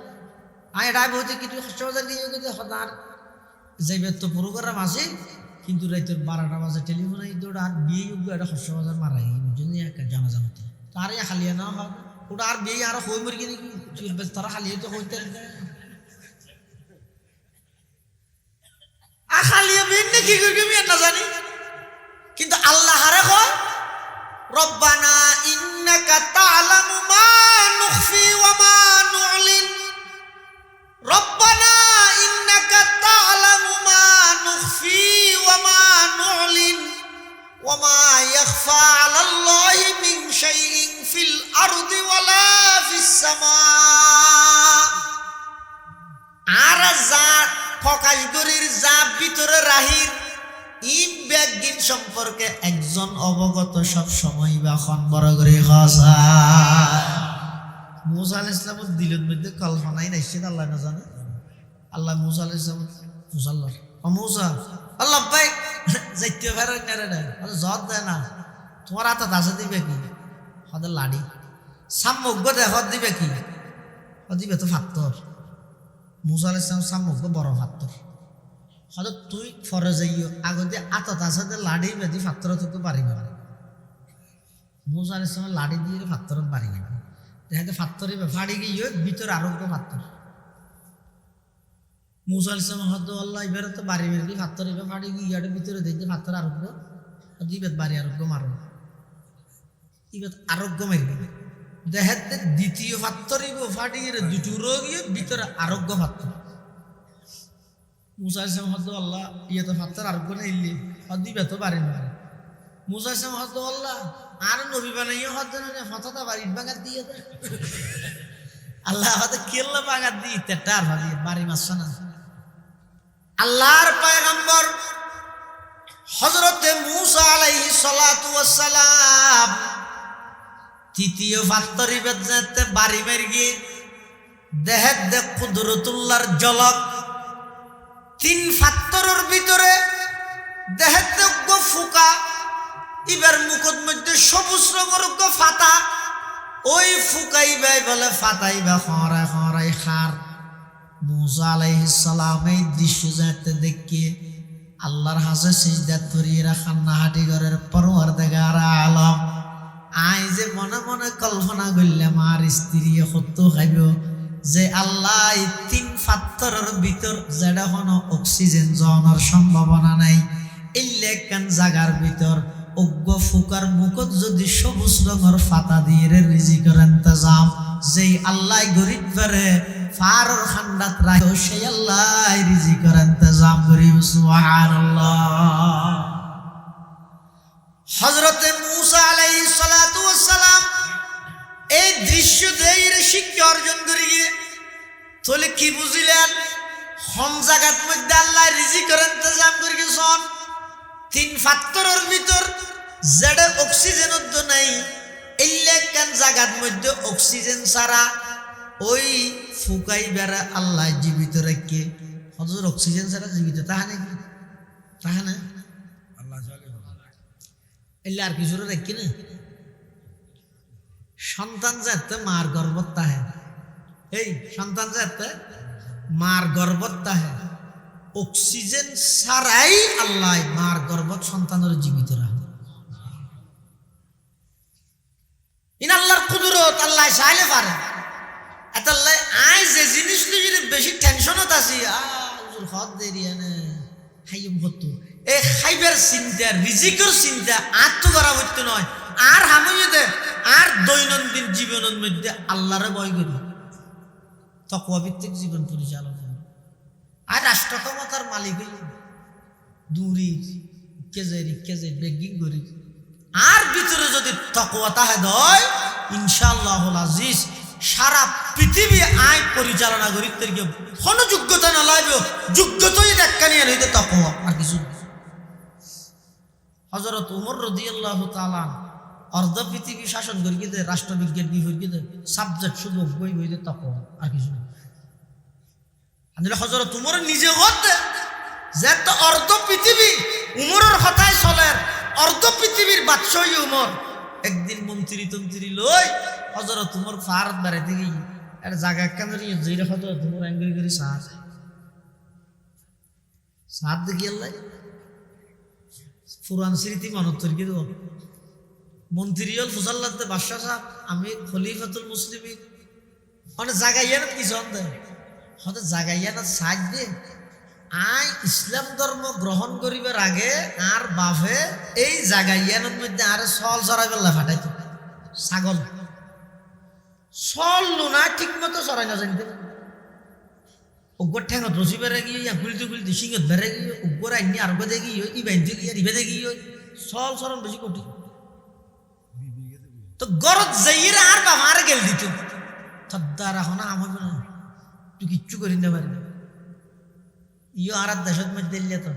আমি এটাই বলতে কি তুই 800 বাজার দিয়ে গেছে সদার যাইবে তো পুরো করা মাসে কিন্তু রাইতের 12টা বাজে টেলিফোন আই তো আর বিয়ে এটা 800 বাজার মারাই বুঝুন একটা জানা জানতে তার খালি না হয় ওটা আর বিয়ে আর হই মরি কি নাকি তারা খালি তো হইতে খালি বিয়ে কি করবি আমি না জানি কিন্তু আল্লাহ হারে কয় রব্বানা ইন্নাকা তা'লামু মা নুখফি ওয়া মা নু'লিন রব্বানা ইন্নাকা তা'লামু মা নুখফি ওয়া মা নু'লিন ওয়া মা ইয়াখফা 'আলাল্লাহি মিন শাইইন ফিল আরদি ওয়ালা ফিস সামা আর যা প্রকাশ করির যা ভিতরে রাহির ইন ব্যাগিন সম্পর্কে একজন অবগত সব সময় বা খন বড় করে খাসা মুসা আলাইহিস সালামের দিলের মধ্যে কল্পনাই নাইছে আল্লাহ না জানে আল্লাহ মুসা আলাইহিস সালাম মুসাল্লাহ ও মুসা আল্লাহ ভাই যাইতে পারে না রে জট দেয় না তোমার হাতে দাসে দিবে কি হদের লাড়ি সাম্মুখ দেখত দিবে কি দিবে তো ফাত্তর মুসা আলাইহিস সালাম সাম্মুখ বড় ফাত্তর হয়তো তুই ফরে যাইও আগতে আতত আছে লাড়ি বেঁধি ফাত্তর তোকে পারিবে মুসা আলাইহিস সালাম লাড়ি দিয়ে ফাত্তর পারিবে দেখতে ফাত্তরে ফাড়ি গিয়ে ভিতরে আরোগ্য ফাত্তর মুসা আলাইহিস সালাম হয়তো আল্লাহ এবারে তো বাড়ি বের দিয়ে ফাত্তর এবার ফাড়ি গিয়ে ইয়ার ভিতরে দেখতে ফাত্তর আরোগ্য দিবে বাড়ি আরোগ্য মারো ইবে আরোগ্য মারবে দেখতে দ্বিতীয় ফাত্তরিব ফাড়ি গিয়ে দুটো রোগী ভিতরে আরোগ্য ফাত্তর মুসা আলাইহিস সালাম হয়তো আল্লাহ ইয়ে তো ফাত্তর আরোগ্য না ইল্লি দিবে তো বাড়ি না মুসা আলাইহিস সালাম হয়তো আল্লাহ আর নবী বানাইও হতে না ফতটা বাড়ির বাগাত দিয়ে দে আল্লাহ হতে কেল্লা বাগাত দিয়ে তেটার ভাবি বাড়ি মারছ না আল্লাহর পয়গম্বর হযরতে মূসা আলাইহিস সালাতু ওয়াস সালাম তৃতীয় ফাত্তরি বেজতে বাড়ি মেরে গিয়ে দেহের দেখ কুদরতুল্লাহর ঝলক 3 ফাত্তরের ভিতরে দেহের দেখ ফুকা ইবার মুখের মধ্যে সবুজ রঙের ফাতা ওই ফুকাইবাই বলে ফাতাইবা খরাই খরাই খার মূসা আলাইহিস সালাম এই দৃশ্য যাতে দেখে আল্লাহর হাতে সিজদা করিয়ে রাখার নাহাটি ঘরের পরওয়ারদিগার আলম আই যে মনে মনে কল্পনা করলাম আর স্ত্রী হত্যা খাইব যে আল্লাহ 3 ফাত্তরের ভিতর যেটা কোনো অক্সিজেন যাওয়ার সম্ভাবনা নাই ইল্লেকান জাগার ভিতর অজ্ঞ ফুকার মুখত যদি সবুজ রঙের ফাতা দিয়ে রিজিকের ইন্তজাম যেই আল্লাহ গরিব করে ফারর খান্ডাত রাখো সেই আল্লাহ রিজিকের ইন্তজাম করি সুবহানাল্লাহ হযরতে মূসা আলাইহিস সালাতু ওয়াস সালাম বিশ্বদের শিক্ষা অর্জন করে গিয়ে তাহলে কি বুঝিলেন হম জাগাত মধ্যে আল্লাহ রিজিকের ইন্তজাম করে গেছেন তিন ফাত্তরের ভিতর যেটা অক্সিজেনের তো নাই এলে কেন জাগাত মধ্যে অক্সিজেন ছাড়া ওই ফুকাই বেড়া আল্লাহ জীবিত রেখে হজর অক্সিজেন ছাড়া জীবিত তাহা নাকি তাহা না এলে আর কিছু রেখে না সন্তান যাতে মার গর্ভত তাহে এই সন্তান যাতে মার গর্ভত তাহে অক্সিজেন ছাড়াই আল্লাহ মার গর্ভত সন্তানের জীবিত রাখে ইন আল্লাহর কুদরত আল্লাহ চাইলে পারে এতাল্লাই আই যে জিনিস নিয়ে বেশি টেনশনত আছি হদ দেরি না খাইম হতো এই খাইবার চিন্তা রিজিকের চিন্তা আর তো করা হইতো নয় আর হামুইতে আর দৈনন্দিন জীবনের মধ্যে আল্লাহরে ভয় করি তাকওয়া ভিত্তিক জীবন পরিচালনা আর রাষ্ট্র ক্ষমতার মালিক দূরি কেজে বেগিং করি আর ভিতরে যদি তাকওয়া তাহে দয় ইনশাআল্লাহুল আজিজ সারা পৃথিবী আয় পরিচালনা করি তেরকে কোনো যোগ্যতা না লাগবে যোগ্যতাই দেখা নিয়ে হইতে তাকওয়া আর কিছু হযরত ওমর রাদিয়াল্লাহু তাআলা অর্ধ পৃথিবী শাসন করি গিয়ে রাষ্ট্রবিজ্ঞান বিভাগ গিয়ে সাবজেক্ট শুধু বই বইতে তাকওয়া আর কিছু না আনলে হযরত ওমর নিজে হতে যে তো অর্ধ পৃথিবী উমরের কথায় চলে অর্ধ পৃথিবীর বাদশাহ উমর একদিন মন্ত্রী লই হযরত উমর ফারত বাড়িতে গিয়ে আর জায়গা কেন জইরে হযরত উমর আঙ্গুরি করে সাত দেখি আল্লাহ পুরান স্মৃতি মনত তৈরি দেব মন্ত্রী হল ফুসাল্লাতে বাদশাহ সাহেব আমি খলিফাতুল মুসলিমিন অনেক জায়গায় কি সন্দেহ হতে জায়গায় না সাজ দে আই ইসলাম ধর্ম গ্রহণ করিবার আগে আর বাফে এই জাগাইয়ানোর মধ্যে আর সল চড়াই বেলা ফাটাইতো ছাগল সল লোনা ঠিক মতো চড়াই না জানতে উগ্র ঠেঙত রসি বেড়ে গিয়ে গুলতে সিংহত বেড়ে গিয়ে উগ্র আইনি আর বেঁধে গিয়ে ই বাইন্ধে গিয়ে রিবেদে গিয়ে সল চরণ বেশি কঠিন তো গরত যাইয়ের আর বাবা আর গেল দিত থদ্দার এখন আমার তুই কিচ্ছু করি না পারবি ইয়ে আর দেশত মধ্যে দিলে তো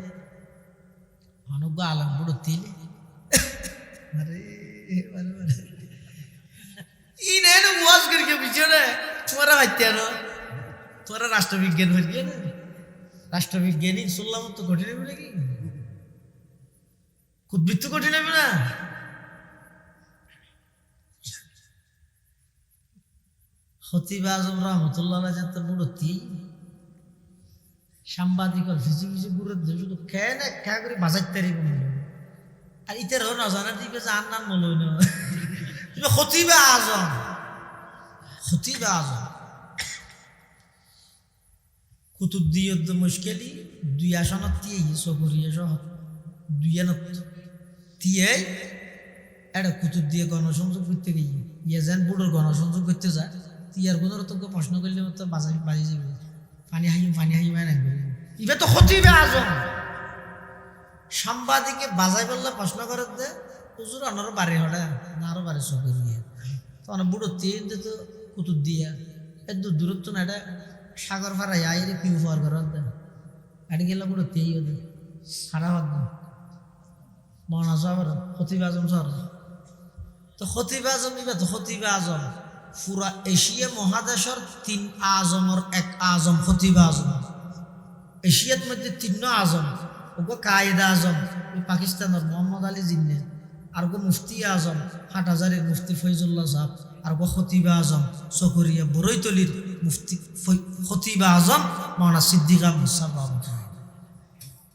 অনুজ্ঞ আলম বুড়ো তিলে ই নেন ওয়াজ করি পিছনে তোমরা বাচ্চানো তোমরা রাষ্ট্রবিজ্ঞান হয়ে গিয়ে না রাষ্ট্রবিজ্ঞানী শুনলাম তো কঠিন হবে নাকি উদ্বৃত্ত কঠিন হবে না খতিব আজম রহমতুল্লাহ যাতে বুড়ো তিল সাংবাদিক ফিজিক্স গুরু শুধু খেয়ে না খেয়া করে বাজাইতে আর ইতার না জানা দিবে যে আর নাম মনে না খতিবে আজম কুতুবদিয়ত মুশকিলি দুই আসনত তিয়ে সগরিয়া সহ দুই আনত তিয়ে এটা কুতুব দিয়ে গণসংযোগ করতে গিয়ে ইয়ে যেন বুড়োর গণসংযোগ করতে যায় তিয়ার কোনো তোকে প্রশ্ন করলে তো বাড়ি যাবে পানি হাইম ইবে তো খতিবে আজম সাংবাদিকে বাজাই বললে প্রশ্ন করে দে হুজুর আনারও বাড়ি হলে না আরো বাড়ি সগরিয়ে তো বুড়ো তিন তো কুতুব দিয়া এর দূরত্ব না এটা সাগর ফারাই আইরে কি উপহার করার দেন এটা গেলে বুড়ো তেই ওদের সারা বাদ মনা শহর খতিবে আজম শহর তো খতিবে আজম ইবে তো খতিবে আজম পুরা এশিয়া মহাদেশের তিন আজমের এক আজম খতিবে আজম এশিয়ার মধ্যে তিন আজম ওগো কায়েদে আজম পাকিস্তানের মোহাম্মদ আলী জিন্নে আর গো মুফতি আজম হাটহাজারের মুফতি ফৈজুল্লাহ সাহেব আর গো খতিবে আজম চকরিয়া বরৈতলির মুফতি খতিবে আজম মাওলানা সিদ্দিক আহমদ সাহেব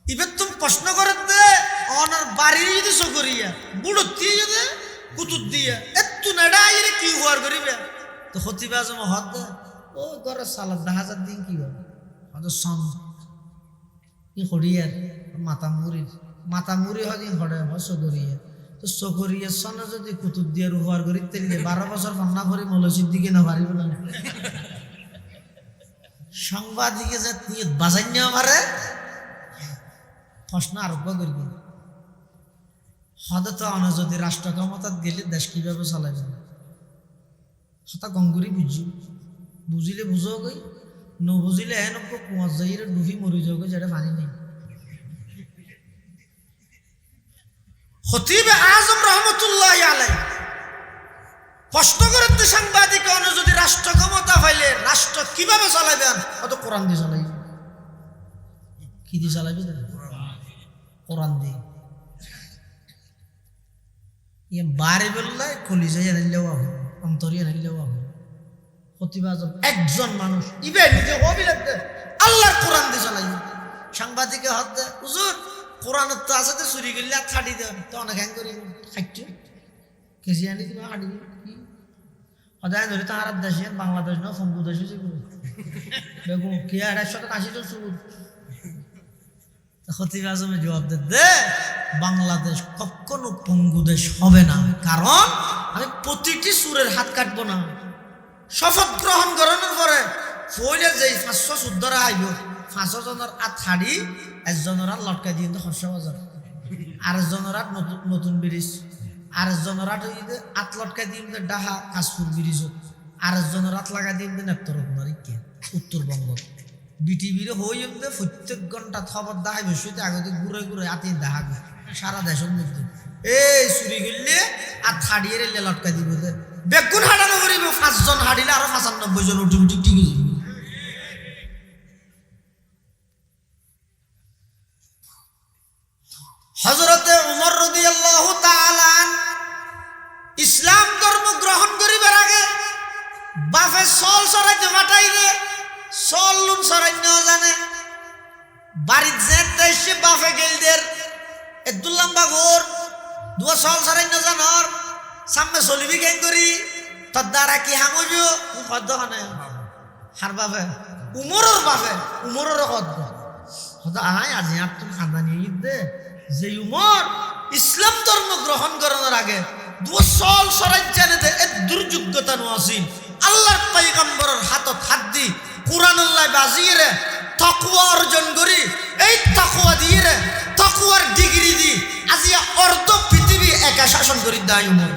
এবার তুমি প্রশ্ন করে দে অনার বাড়ি যদি চকরিয়া বুড়ো দিয়ে যদি কুতুব দিয়া এত নেড়াই কি উপহার করিবে তো খতিবে আজম হদ দে ও ঘরের সালাদ 10,000 দিন কি হবে হয়তো সন ই হরিয়ার মাতামুরি হদিন হরে চকরিয়া তো চকরিয়া সনে যদি কুতুব দিয়ার উপহার করি তেলে 12 বছর কান্না করে মৌলসির দিকে না পারিব না সাংবাদিকে যে নিয়ে বাজাই নেওয়া পারে প্রশ্ন আরোপ করব হদে তো যদি রাষ্ট্র ক্ষমতার গেলে দেশ কিভাবে চালাবে হতা গঙ্গুরি বুঝিলে বুঝো গই নবুঝিলে এন কুয়ার যাই ডুবি মরি যাও গই যেটা পানি নেই। খতিব আজম রহমতুল্লাহ আলাইহি প্রশ্ন করতে সাংবাদিক যদি রাষ্ট্র ক্ষমতা পাইলে রাষ্ট্র কিভাবে চালাবেন? অত কোরআন দিয়ে চালাইবে। কি দিয়ে চালাইবে? কোরআন দিয়ে। বাড়ি বললে কলিজাই এনে লেওয়া হয়, অন্তরি এনে লেওয়া হয়। খতিব আজম একজন মানুষ ইবে নিজে হবি লাগবে আল্লাহর কোরআন দিয়ে চালাইবে। সাংবাদিকে হাত দেয় হুজুর কোরআনের তো আছে তো চুরি করলে আর ছাড়ি দেন তো অনেক হ্যাং করি খাইছ কেজি আনি দিবা হাঁটি সদায় ধরে তো আর দেশ বাংলাদেশ না ফঙ্গু দেশ দেখো কে 180 জন চুর। খতিব আজমে জবাব দে বাংলাদেশ কখনো পঙ্গু দেশ হবে না, কারণ আমি প্রতিটি সুরের হাত কাটবো না। শপথ গ্রহণ করানোর পরে ফইলে যে 500 শুদ্ধরা আইব 500 জনের হাত ছাড়ি একজনের হাত লটকাই দিয়ে খরচা বাজার, আরেকজনের হাত নতুন ব্রিজ, আরেকজনের হাত হাত লটকাই দিয়ে ডাহা কাশপুর ব্রিজ, আরেকজনের হাত লাগাই দিয়ে নেত্রকোনার উত্তরবঙ্গ বিটিভির হই প্রত্যেক ঘন্টা খবর দেখাই বেশি আগে ঘুরে ঘুরে আতি দেখাবে সারা দেশের মধ্যে এই চুরি করলে আর ছাড়িয়ে রেলে লটকাই দিব বেগুন হাঁটানো করিব 5 জন হাঁটিলে আরো 95 জন অটোমেটিক ঠিক হয়ে যাবে। হযরতে উমর রাদিয়াল্লাহু তাআলা ইসলাম ধর্ম গ্রহণ করিবার আগে বাপে সল সরাইতে ফাটাইলে সল লুন সরাই নেওয়া জানে বাড়ির যেতে এসে বাপে গেলদের একটু লম্বা ঘোর দুয়া সল সরাই না জানর সামনে চলিবি কেন করি তোর দ্বারা কি হামইব কদ্দ খানে হার বাপে উমরের বাপে উমরের কদ্দ হয়তো আয় আজি আর তুমি খানদানি ঈদ দে যে উমর ইসলাম ধর্ম গ্রহণ করানোর আগে দুসল সরাই জানে দে এ দুর্যোগ্যতা নসিল আল্লাহর পয়গম্বরের হাতত হাত দি কুরআন আল্লাহ বাজিয়ে রে তাকওয়া অর্জন করি এই তাকওয়া দিয়ে রে তাকওয়ার ডিগ্রি দি আজিয়া অর্ধ পৃথিবী একা শাসন করি দাই উমর।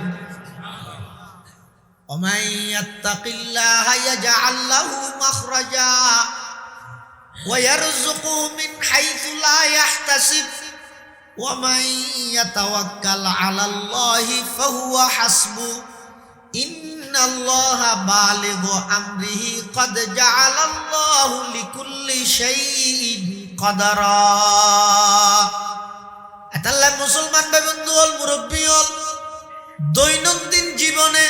ওমাই ইয়াত্তাকিল্লাহা ইয়াজআল লাহু মাখরাজা ওয়া ইয়ারযুকু মিন হাইথু লা ইয়াহতাসিব ومن يتوكل على الله فهو حسبه إن الله بالغ أمره قد جعل الله لكل شيء قدرا আল্লাহ মুসলমান ভাই বন্ধু হল মুরব্বী হল দৈনন্দিন জীবনে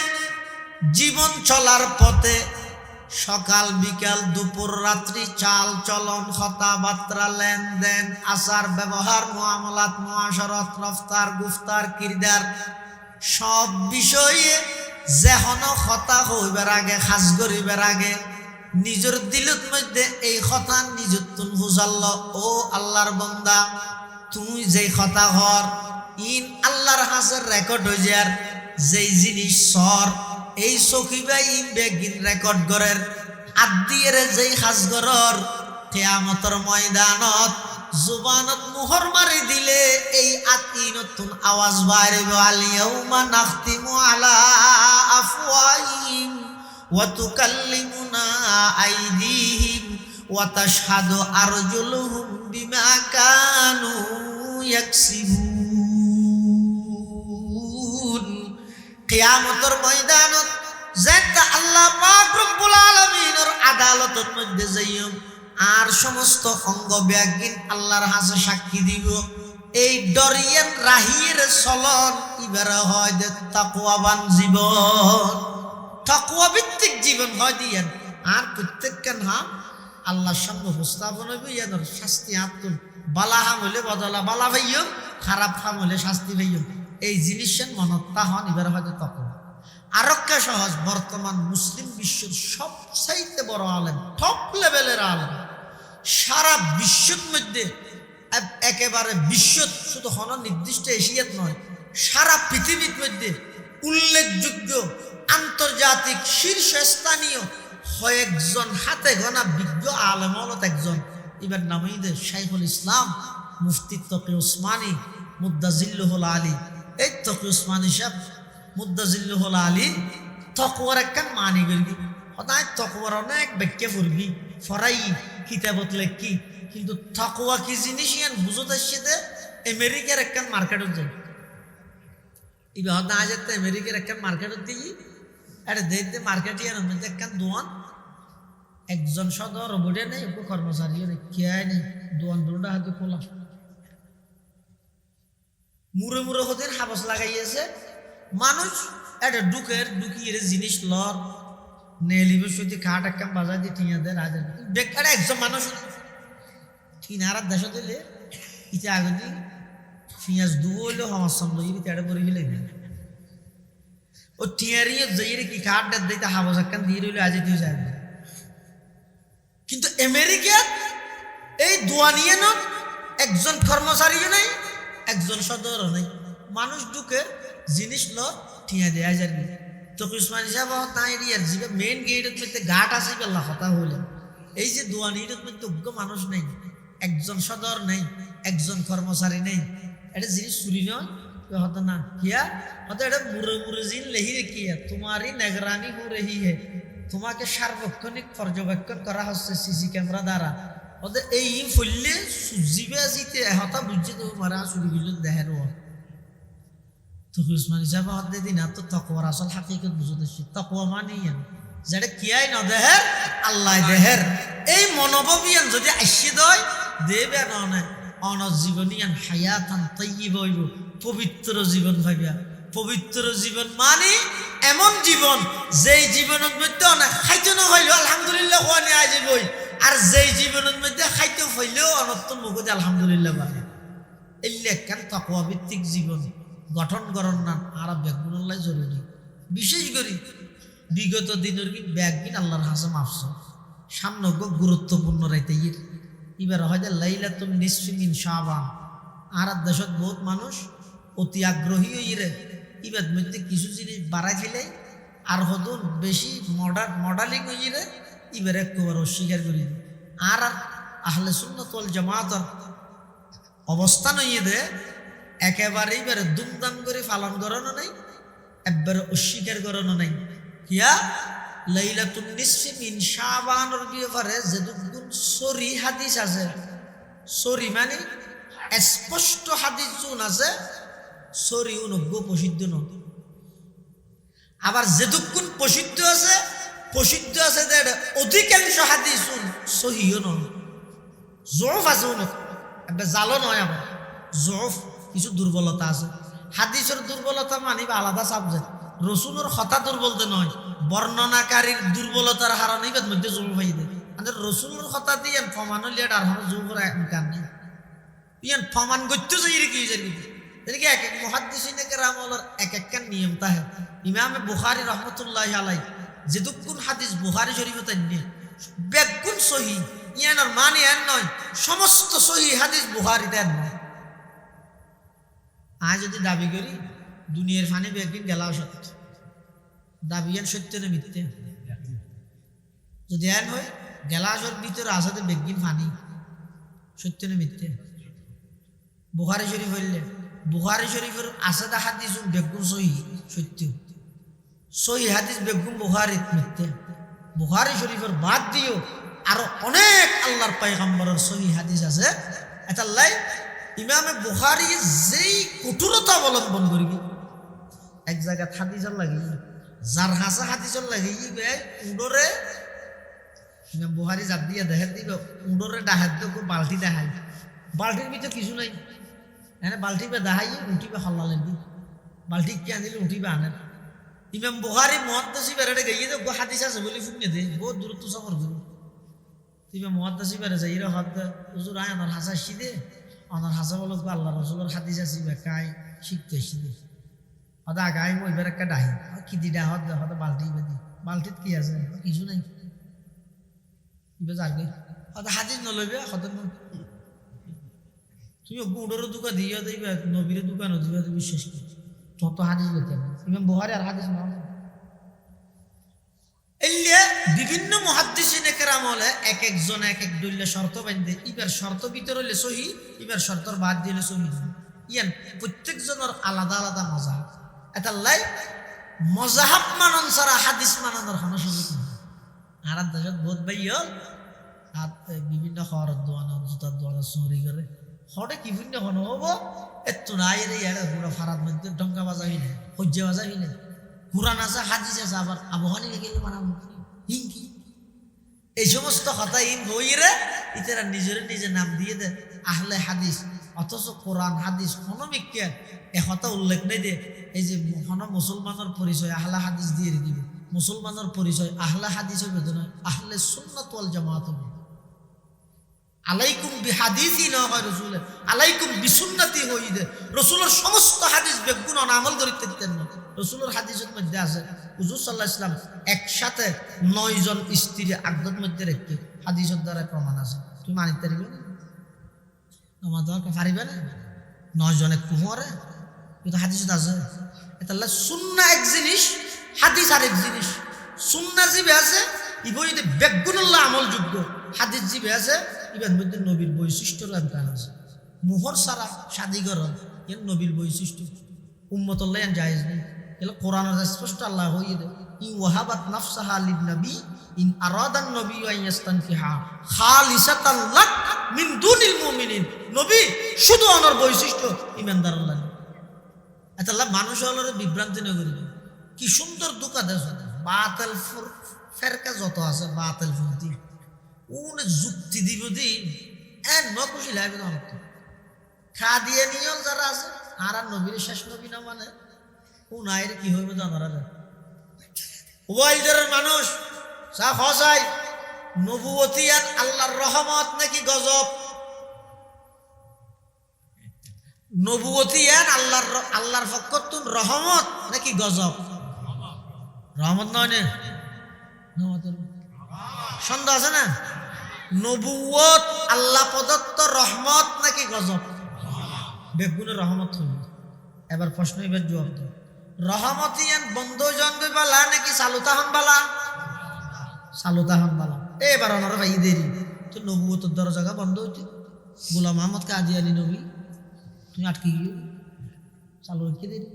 জীবন চলার পথে সকাল বিকাল দুপুর রাত্রি চাল চলন কথাবার্তা লেনদেন আচার ব্যবহার মুআমালাত মুআশারাত রফতার গুফতার কিরদার সব বিষয়ে যেহন কথা হইবার আগে খাস করিবার আগে নিজের দিলত মধ্যে এই কথা নিজের তুন হুজাল্ল ও আল্লাহর বান্দা তুই যেই কথা হর ইন আল্লাহর হাসের রেকর্ড হয়ে যার যেই জিনিস সর এই সখিবা ইন বেগিন রেকর্ড করের আদিয়ের যেই খাসগরর কিয়ামতের ময়দানত জুবানত মোহর মারি দিলে এই আতি নতুন আওয়াজ বাইরে আল ইয়াউমা নাখতিমু আলা আফওয়াহিম ওয়া তুকাল্লিমুনা আইদিহিম ওয়া তাশহাদু আরজুলুহুম বিমা কানু ইয়াকসিবুন। কিয়ামতের ময়দানত যেটা আল্লাহ পাক রব্বুল আলামিনের আদালতের মধ্যে যাইম আর সমস্ত অঙ্গ ব্যাগিন আল্লাহর হাতে সাক্ষী দিব এই ডরিয়ান রাহির চলন ইবার হয় যে তাকওয়াবান জীবন তাকওয়া ভিত্তিক জীবন হয় দিয়েন আর প্রত্যেকখান হাম আল্লাহর সঙ্গে উপস্থাপন হইবে ইয়াদের শাস্তি হাতুন বালা হাম হইলে বদলা বালা ভাইও খারাপ হাম হইলে শাস্তি ভাইও এই জিনিসের মনত্তা হন এবার হয়তো তখন আরক্ষা সহজ বর্তমান মুসলিম বিশ্বের সবচাইতে বড় আলেম টপ লেভেলের আলেম সারা বিশ্বের মধ্যে একেবারে বিশ্ব শুধু হন নির্দিষ্ট এশিয়াত নয় সারা পৃথিবীর মধ্যে উল্লেখযোগ্য আন্তর্জাতিক শীর্ষস্থানীয় কয়েকজন হাতে গোনা বিজ্ঞ আলেম হলত একজন এবার নামই দে শাইখুল ইসলাম মুফতি তকি উসমানী মুদ্দাজিল্লুহুল আলী এই তকি উসমানী সাহেব মুদ্দাজিল্লুহুল আলী তকওয়ার একখান মানি করবি সদায় তকওয়ার অনেক ব্যাখ্যা করবি ফরাই কিতাবত লেখি কিন্তু তকওয়া কি জিনিস ইয়ান বুঝতে আসছে আমেরিকার একখান মার্কেটত যাই ইবা সদায় আজ আমেরিকার একখান মার্কেটত দিই আরে দেখতে মার্কেট ইয়ান মধ্যে একখান দোয়ান একজন সদর বোর্ডে নেই কর্মচারী নেই কে নেই দোয়ান দুটা হাতে খোলা মুড়ে মুড়ে হতে হাবস লাগাইয়েছে মানুষ এটা ঢুকিয়ে জিনিস লর নেলিবে সত্যি খাট একখান বাজার দিয়ে টিয়া দেয় রাজা বেকার একজন মানুষ কিনারার দেশে দিলে ইটা আগে দি পিঁয়াজ দুলে সমস্যা লই তেড়ে পরে ফেলে দেয় ও টিয়ারিয়ে যাইরে কি খাট দিতে হাবস একখান দিয়ে রইলে আজ দিয়ে যায় কিন্তু আমেরিকা এই দোয়ানিয়ে ন একজন কর্মচারীও নেই একজন সদরও নেই মানুষ ঢুকে জিনিস ল ঠিয়া দেয়া যাবে তো উসমান সাহেব তাই এরিয়ার যে মেইন গেটের মধ্যে ঘাট আছে বেলা কথা হইলেন এই যে দোয়ানির মধ্যে উগ্র মানুষ নেই একজন সদর নেই একজন কর্মচারী নেই এটা জিনিস চুরি নয় হতো না কিয়া হতো এটা মুড়ে মুড়ে জিন লেহি কিয়া তোমারই নেগরানি হো রহি হে তোমাকে সার্বক্ষণিক পর্যবেক্ষণ করা হচ্ছে সিসি ক্যামেরা দ্বারা ওদের এই ফুললে সুজিবে জিতে হতা বুঝছে তো মারা চুরি গুলো দেহের তো উসমান হিসাবে হতে দিন তো তকওয়ার আসল হাকিকত বুঝতে তকওয়া মানে যেটা কিয়াই ন দেহের আল্লাহ দেহের এই মনোভাবিয়ান যদি আসি দয় দেবে না অনজীবনিয়ান হায়াতান তাইয়্যিব হইব পবিত্র জীবন ভাবিয়া পবিত্র জীবন মানে এমন জীবন যেই জীবনের মধ্যে অনেক খাইতে না হইল আলহামদুলিল্লাহ ওয়ানে আইবই আর যেই জীবনের মধ্যে খাইতে হইলেও অনর্থ মুখে আলহামদুলিল্লাহ বলে এই লেখান তাকওয়া ভিত্তিক জীবন গঠন করন না আর ব্যাগগুলোলাই জরুরি বিশেষ করে বিগত দিনের কি ব্যাগবিন আল্লাহর হাসে মাফস সামনে গুরুত্বপূর্ণ রাইতে এবার হয়তো লাইলাতুন নিসফি মিন শাবান আর দেশত বহুত মানুষ অতি আগ্রহী হইরে এবার মধ্যে কিছু জিনিস বাড়াই খেলে আর হতো বেশি মডালিং হইরে এবার একবার অস্বীকার করি আর আহলে সুন্নাত ওয়াল জামাতের অবস্থান হইয়ে দে একেবারে এবারে দুমদাম করে পালন করানো নাই একবারে অস্বীকার করানো নাই কিয়া লাইলাতুন নিসফি মিন শাবানের ব্যাপারে যেটুকুন সরি হাদিস আছে সরি মানে স্পষ্ট হাদিস যোন আছে সরি অনুজ্ঞ প্রসিদ্ধ ন আবার যেটুকুন প্রসিদ্ধ আছে যে অধিকাংশ হাদিস সহিও নয় জরফ আছে একটা জালো নয় আবার জরফ কিছু দুর্বলতা আছে হাদিসের দুর্বলতা মানিবা আলাদা সাবজেক্ট রসুলের কথা দুর্বলতে নয় বর্ণনাকারীর দুর্বলতার হারানি বাদ মধ্যে জোর ভাই দেয় আমাদের রসুলের কথা দিয়ে ফমান লিয়ার আর জোর করে কান নেই ইয়ান ফমান করতে যাই কি জানি এদিকে এক এক মুহাদ্দিসিনে কেরামলের এক একখান নিয়ম তাহে ইমামে বুখারী রহমতুল্লাহি আলাইহি যেদুকুন হাদিস বুখারী শরীফতে নিয়ে বেগুন সহি ইয়ানোর মানে এর নয় সমস্ত সহি হাদিস বুখারীতে নয় আজ যদি দাবি করি দুনিয়ার ফানি বেগিন গেলাও সত্য দাবিয়ান সত্য না মিথ্যে যদি এন হয় গেলাসের ভিতরে আসাতে বেগিন ফানি সত্য না মিথ্যে বুখারী শরীফ হইলে বুখারী শরীফের আসাদা হাদিস বেগুন সহি সত্য সহি হাদিস বেগুন বুখারীত মিথ্যে বুখারী শরীফের বাদ দিও আরো অনেক আল্লাহর পয়গম্বরের সহি হাদিস আছে এটা লাই ইমামে বুখারী যেই কঠোরতা অবলম্বন করবি এক জায়গায় হাদিসর লাগি যার হাসা হাদিসর লাগি উডরে ইমাম বুখারী জাত দিয়ে দেখাত দিব উডরে ডাহাত দেখো বালতি দেখাই বালতির ভিতরে কিছু নাই এনে বালতি বে দেখাই উঠিবে হল্লা লাগবি বালতি কি আনিলে উঠিবে আনে ইমাম বুখারী মুহাদ্দিস বেড়ে গিয়ে যে হাদিস আছে বলে শুনে দে বহুত দূরত্ব সফর করি ইমাম মুহাদ্দিস বেড়ে যাই রে হদ হুজুর আয় আমার হাসা শিদে আমার হাসা বলো আল্লাহ রাসূলের হাদিস আছে কাই শিখতে শিদে হদা গাই মই বের একটা ডাহি কি দিডা হদ হদ বালতি বেদি বালতিত কি আছে কিছু নাই ইবে যাগে হদা হাদিস নলইবে হদ তুমি গুড়ের দোকান দিয়ে দিবে নবীর দোকান দিবে বিশ্বাস করি তত হাদিস লইতে ইমাম বুখারী আর হাদিস না এলিয়া বিভিন্ন মুহাদ্দিসিনে কেরাম হলে এক একজন এক এক দলিলে শর্ত বাঁধে ইবার শর্ত ভিতর হলে সহি ইবার শর্তর বাদ দিলে সহি ইয়ান প্রত্যেকজনের আলাদা আলাদা মজা এটা লাই মজাহাব মানন ছাড়া হাদিস মানানোর কোনো সুযোগ নেই। আর দেশত বহুত ভাই আর বিভিন্ন হওয়ার দোয়ানো জুতার দোয়ানো চুরি করে হরে কি ভিন্ন হন হব এত নাই রে ইয়ার পুরো ফারাদ মধ্যে ডঙ্কা বাজাবি না হজ্জে বাজাবি না কুরআন আছে হাদিস আছে আবার আবহানি লেগে মানাবো হিংকি এই সমস্ত কথা ইন বইরে ইতারা নিজে নাম দিয়ে দেয় আহলে হাদিস, অথচ কোরআন হাদিস কোনো বিজ্ঞে একথা উল্লেখ নেই দে এই যে কোনো মুসলমানের পরিচয় আহলে হাদিস দিয়ে দিবে, মুসলমানের পরিচয় আহলে হাদিস হবে না, আহলে সুন্নাত ওয়াল জামাত হবে। আলাইকুম বিহাদিসি না হয় রসুলের, আলাইকুম বিসুন্নতি হই দে রসুলের সমস্ত হাদিস বেগুন আমল করিতে দিতেন না। রসুলের হাদিসের মধ্যে আছে হুজুর সাল্লাল্লাহু আলাইহি ওয়াসাল্লাম একসাথে 9 জন স্ত্রী আগদর মধ্যে রেখে হাদিসের দ্বারা প্রমাণ আছে। তুমি মানিতে পারবে না, আমার দরকার পারিবে না 9 জনে কুমরে, কিন্তু হাদিসে আছে। এটা সুন্নাহ এক জিনিস, হাদিস আরেক জিনিস। সুন্নাহ জিবে আছে ইবই বেগুনুল্লাহ আমলযোগ্য, হাদিস জিবে আছে ইবের মধ্যে নবীর বৈশিষ্ট্যর এমকান আছে। মোহর সারা শাদিগরণ এর নবীর বৈশিষ্ট্য উম্মতুল্লাহ জায়েজ নেই। এগুলো কোরআনের স্পষ্ট আল্লাহ হইয়ে দেয় ই ওয়াহাবাত নাফসাহা লিন নবী ইন আরাদান নবী আন ইস্তানফিহা খালিসাতান লাক মিন দুনিল মুমিনিন। নবী শুধু অনর বৈশিষ্ট্য ইমানদার আল্লাহ। আল্লাহ মানুষ হলরে বিভ্রান্তি না করিবে। কি সুন্দর দোকা দেশ বাতিল ফেরকা যত আছে বাতিল ফন্তি উনি যুক্তি দিব দি খুশি লাগবে না খা দিয়ে নিয়ল যারা আছে আর নবীর শেষ নবী না মানে উনাইর কি হইবে জানারা ওয়াইদের মানুষ যা হসাই নবুয়তি আর আল্লাহর রহমত নাকি গজব, নবুয়তি আর আল্লাহর পক্ষতুন রহমত নাকি গজব? রহমত নয় না, সন্দেহ আছে না? নবুয়ত আল্লাহ প্রদত্ত রহমত নাকি গজব? বেগুনের রহমত হইল। এবার প্রশ্ন এবার জবাব দাও, রহমতিয়ান বন্ধু জন্মে বালা নাকি সালুতাহন বালা? সালুতাহন বালা। এবার ওনারা ভাই দেরি তো নবুয়তের দরজা বন্ধ হইতে গোলাম আহমদ কাদিয়ানী নবী তুমি আটকে গিয়ে চালু রেখে দেরি।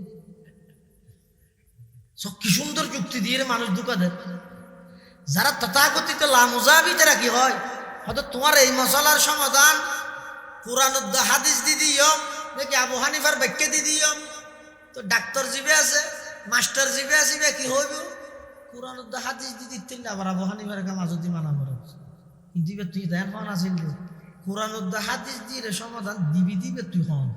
কি সুন্দর যুক্তি দিয়ে মানুষ দুঃখা দেয়। যারা তথাকথিত লামুজাবি তারা কি হয় হয়তো তোমার এই মশলার সমাধান কোরআন হাদিস দি দিও নাকি আবু হানিফার বাক্য দি দিও, তো ডাক্তার জিবে আছে মাস্টার জিবে আসিবে কি হইব কোরআন হাদিস দি দিতে আবার আবু হানিফার মাঝদি মানা করে। কিন্তু তুই দেন হন আসিল কোরআন হাদিস দিয়ে সমাধান দিবে তুই হন,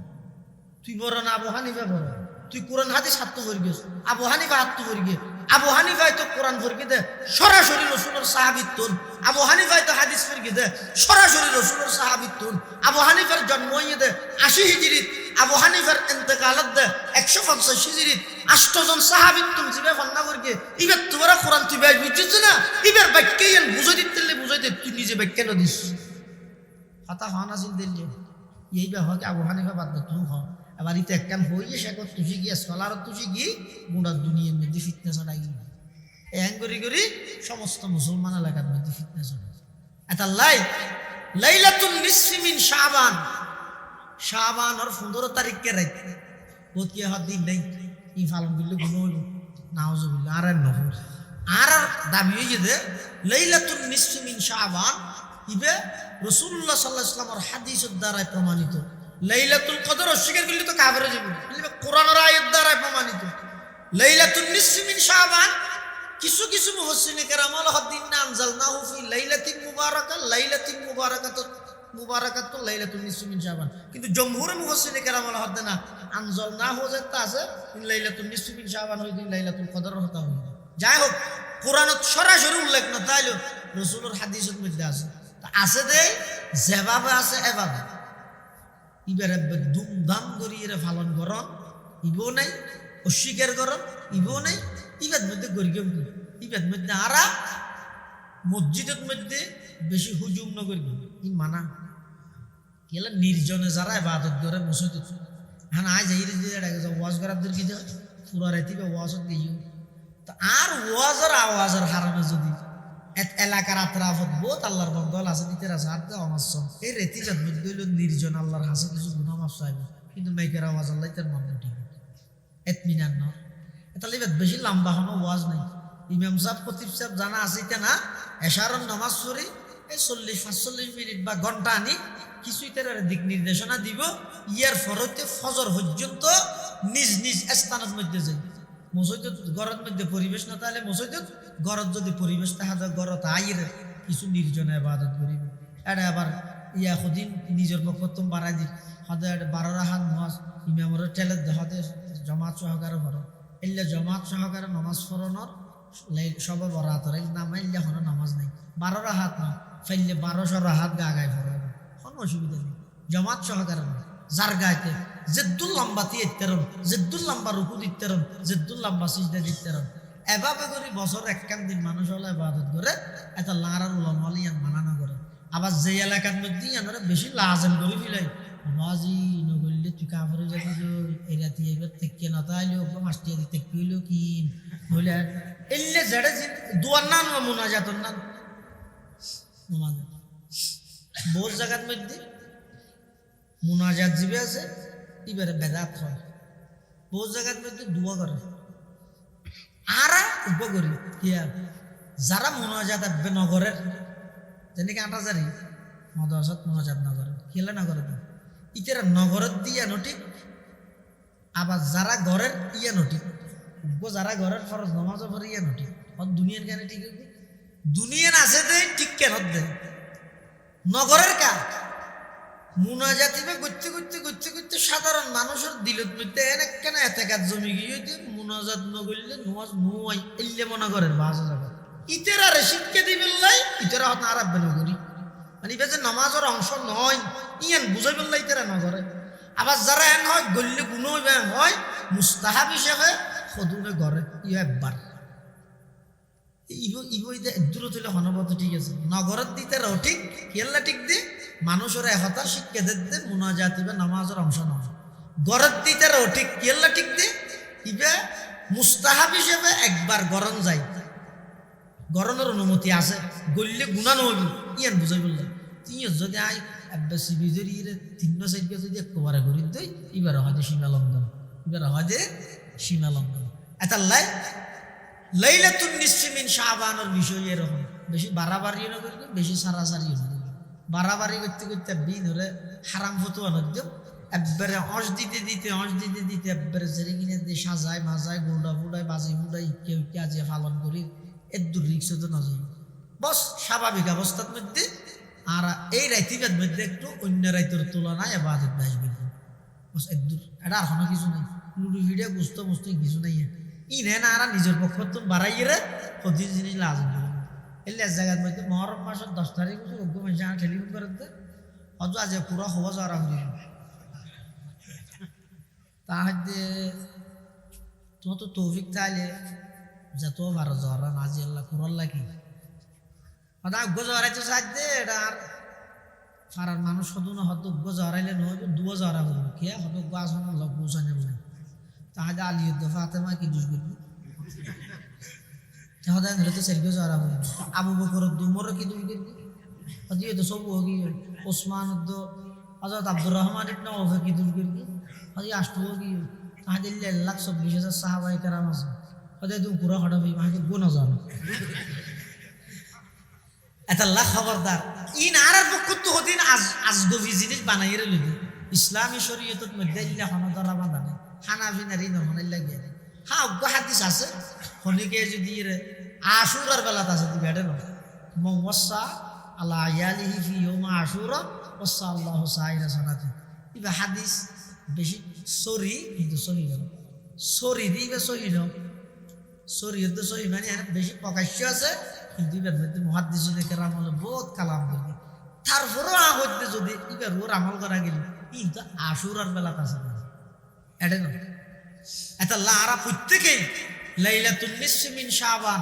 তুই বড় না আবু হানিফা বড়? তুই কোরআন হাদিস হাত ভরগে আবু হানিফা হাত ভরগে। আবু হানিফাই তো কোরআন ভরগে দে সরাসরি রসুলের সাহাবিত্তুন, আবু হানিফাই তো হাদিস ভরগে দে সরাসরি রসুলের সাহাবিত্তুন। আবু হানিফার জন্ম হইয়ে দে 80 হিজরিত, আবু হানিফার ইন্তেকালত দে 150 হিজরিত। 8 জন সাহাবিত্তুন জিবে ফন্না ভরগে ইবার তোরা কোরআন তুই বাই বুঝছিস না ইবার বাক্যে বুঝাই দে তুই নিজে বাক্য না দিস হাতা হন আসিল দিল্লি এইবার হয় আবু হানিফা বাদ দে তুই হন। আবার ইতে একখান হইয়ে সে তুষি গিয়ে স্কলারত তুষি গিয়ে গোটা দুনিয়ার মধ্যে ফিটনেস আনাই এন করি সমস্ত মুসলমান এলাকার মধ্যে ফিটনেস আনাই। এটা লাইলাতুন নিসফি মিন শাবান, শাবানের 15 তারিখকে রাত বহুত কি হাত দিন নাই ই ফালন দিলে গুণ হইল নাউজুবিল্লাহ আর নহর আর দাবি হইয়ে দে লাইলাতুন নিসফি মিন শাবান ইবে রাসূলুল্লাহ সাল্লাল্লাহু আলাইহি ওয়াসাল্লামের হাদিসের দ্বারা প্রমাণিত। লাইলাতুল কদর অস্বীকার করলে তো কাফের হয়ে যাবে, কোরআনের আয়াত দ্বারা প্রমাণিত। লাইলাতুন নিসফি মিন শাবান কিছু মুফাসসিরিনে কেরাম আল-হাদিন আনজালনাহু ফি লাইলাতিন মুবারাকা, লাইলাতিন মুবারাকাতুন লাইলাতুন নিসফি মিন শাবান। কিন্তু জমহুরে মুফাসসিরিনে কেরাম আল-হাদিন আনজালনাহু যেটা আছে লাইলাতুন নিসফি মিন শাবান হই দিন লাইলাতুল কদরের কথা হই। যাই হোক কোরআনত সরাসরি উল্লেখ না তাইলো রাসূলের হাদিসের মধ্যে আছে, তা আছে দে যেভাবে আছে এভাবে ইবারে ধুমধাম করি এরা পালন করন ইবও নাই, অস্বীকার করন ইবও নাই। ইবাদ মধ্যে গরিব ইবাদ মধ্যে আরা মসজিদের মধ্যে বেশি হুজুম ন করি ই মানা কেলা নির্জনে যারা ইবাদত করে মসজিদ হ্যাঁ আজ এই ওয়াজ করার কি যায় পুরা রাতি বা ওয়াজত দিই তো আর ওয়াজের আওয়াজের হারামে যদি এলাকার আত্রাফত বহুত আল্লাহর বন্ধল আছে দিতে আছে আর অনাসম এই রেতি জন্মিত গইল নির্জন আল্লাহর হাসে কিছু গুনাহ মাফ চাইবে, কিন্তু মেয়েকের আওয়াজ আল্লাহ তার মন ঠিক এতমিনান ন তাহলে বেশি লম্বা হনো ওয়াজ নাই। ইমাম সাহেব খতিব সাহেব জানা আছে না এশারন নামাজ পড়ি এই 40-45 মিনিট বা ঘন্টা আনি কিছুই তার দিক নির্দেশনা দিব। ইয়ার ফরতে ফজর পর্যন্ত নিজ নিজ স্থানের মধ্যে যাই। মসজিদ ঘরের মধ্যে পরিবেশ না তাহলে মসজিদ ঘরত যদি পরিবেশ দেখা যায় ঘরত আইরে কিছু নির্জনে ইবাদত করিব। এটা আবার ইয়া সদিন নিজের পক্ষতম বাড়াই দিই সদায় 12 রাকাত নামাজ ইমামর ঠেলে দেখাতে জমাত সহকারে পড়ো। এলে জমাত সহকারে নামাজ পড়ানোর সবে বরাতর নামাইলে কোনো নামাজ নাই। 12 রাকাত না ফাইলে 1200 রাকাত গা গায়ে পড়াবে, কোনো অসুবিধা নেই। জমাত সহকারে না যার গাইতে জেদ্দুল লম্বা তিয়েরম জেদ্দুল লম্বা রুকু দিতেরম জেদ্দুল লম্বা সিজদা দিতেরম এভাবে করে বছর একখান দিন মানুষ হলে ইবাদত করে এটা লারার উলামালিয়ান মানানো করে। আবার যে এলাকার মধ্যে আমরা বেশি লাজেম করে ফেলাই নামাজি নগরলে তুই কাপড়ে যাবি এই রাতে এবার থেকে না তাইলে মাস্টি দিতে কইলো কি বলে এলে জেড়ে দুয়ার নাম মুনাজাতর নাম মুনাজাত বহু জায়গার মধ্যে মুনাজাত জিবে আছে এবারে বেদাত হয়। বহু জায়গার মধ্যে দোয়া করে আর উপকরি কিয়া যারা মুনাজাত আসবে নগরের যেদিকে আটাজারি মদরসাত মুনাজাত নগরে খেলে নগরে ইতারা নগরের দিয়া নঠিক আবার যারা ঘরের ইয়া নঠিক যারা ঘরের ফরজ নমাজও পড়ে ইয়া নঠিক দুনিয়ার কেন ঠিক দুনিয়ার আছে দে ঠিক কেন দে নগরের কাজ মুনাজাতিবে করতে করতে করতে করতে সাধারণ মানুষের দিলত মধ্যে এনে কেন এত কাজ জমি গিয়ে মুনাজাত নগরলে নমাজ নুয়াই এলে মনে করেন বাজা যাবে ইতারা রে শিক্ষা দিবেন লাই ইতারা হত আরব নগরী মানে ইবে যে নামাজের অংশ নয় ইয়ান বুঝাই বললাই ইতারা নগরে। আবার যারা এন হয় গল্লে গুণ হয় মুস্তাহাব হিসেবে সদুনে ঘরে ইয়ে একবার দূরত হইলে হনবত ঠিক আছে নগরত দিতে রও ঠিক কেল্লা ঠিক দে মানুষের একতার শিক্ষা দে মুনাজাত ইবে নামাজের অংশ নয়। গরত দিতে রও ঠিক কেল্লা ঠিক দে ইবে মুস্তাহাব হিসেবে একবার গরম যায় গরমের অনুমতি আছে গল্লে গুণা নহবি ইয়ান বুঝাই বললেন তুই যদি আই শিবিজের 3-4 যদি একবারে করি দেয় এবার হয়তো সীমা লঙ্ঘন এবার হয়তো সীমা লঙ্ঘন এটা লাইলাতুন নিসফি মিন শাবানের বিষয় এরকম বেশি বাড়াবাড়িও না করবে বেশি সারাসারিও না করবে। বাড়াবাড়ি করতে করতে বিন হলে হারাম ফতুয়া নদ্য একবারে অঁশ দিতে দিতে একবারে জেরে কিনে দিয়ে সাজায় মাজায় গোড়া ফুডায় বাজি ফুডাই কেউ কাজে পালন করি এর দূর রিক্স তো না যাই বস স্বাভাবিক অবস্থার মধ্যে। আর এই রাইতিবের মধ্যে একটু অন্য রাইতের তুলনায় এবাদত বাসবে বস এর দূর এটা আর কোনো কিছু নাই লুডু ভিডিও বুঝতে কিছু নাই ই নে না আর নিজের পক্ষ তো বাড়াইয়ে রে প্রতি জিনিস লাজম করে এলে এক জায়গার মধ্যে মহরম মাসের 10 তারিখ অজ্ঞ মানুষ টেলিফোন করে দে অত আজ পুরো হওয়া যাওয়া করি তাহলে তোমার তো তৌফিক তাইলে যত ভালো জ্বরা নাজি আল্লাহ কুরাল্লা কি অজ্ঞ জ্বরাইতে সাহায্য এটা আর ফারার মানুষ হতো না হয়তো অজ্ঞ জ্বরাইলে নয় দুয়া জ্বরা করবো কে হয়তো গাছ লোক পৌঁছানো বলে তাহলে আলিউদ্দ ফাতেমা কি দুষ করবি তাহলে তো সেলফি জ্বরা করবি আবু বকর দুমরও কি দুষ করবি হয়তো তো সব হোগি ওসমান হজরত আব্দুর রহমান ইবনে আউফে কি দুষ করবি হয়তো আষ্ট হোগি তাহলে 1,40,000 সাহাবায়ে কেরাম আছে হয়তো তুমি পুরো হটাবি মাকে গুণ জানো এটা লাখ খবরদার ইন আর পক্ষ তো হদিন আজগবি জিনিস বানাইয়ে লইবি ইসলামী শরীয়তের মধ্যে ইল্লা হনদরা বাঁধানে হানাফিনারি নহনাই লাগে হ্যাঁ অজ্ঞ হাদিস আছে হনিকে যদি আশুরার বেলাত আছে তুই বেড়ে না মওয়াসা আলা ইয়ালিহি ফি ইয়াউম আশুরা ওয়াসা আল্লাহু সাইরা সানাতি ইবা হাদিস বেশি সরি কিন্তু সহি না সরি দিবে সহি না শরীয়তে সহি মানে বেশি প্রকাশ্য আছে কিন্তু এবার মধ্যে মুহাদ্দিসিনে কেরাম হলো বহুত কালাম করবে তারপরও হইতে যদি এবার ওর আমল করা গেল কিন্তু আশুরার বেলাত আছে এটা না এটা লারা প্রত্যেকেই লাইলাতুন নিসফি মিন শাবান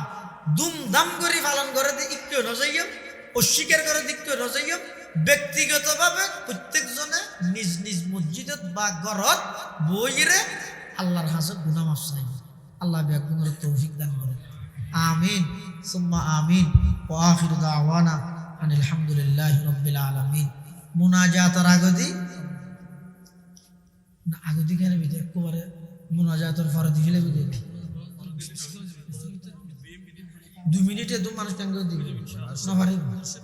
দুমদাম করে পালন করে দিয়ে একটু নজাইম অস্বীকার করে দিকটু নজাইম ব্যক্তিগতভাবে প্রত্যেকজনে নিজ নিজ মসজিদত বা ঘরত বইরে আল্লাহর হাজত গুনাহ মাফ চাই আল্লাহ বিয়াকুনের তৌফিক দান করে আমিন সুম্মা আমিন ওয়া আখিরু দাওয়ানা আনিল হামদুলিল্লাহি রাব্বিল আলামিন। মুনাজাতের আগদি কেন বিদে একবারে মুনাজাতের ফরজ হিলে বিদে 2 মিনিটে দু মানুষ টাঙ্গে দিবে না পারিব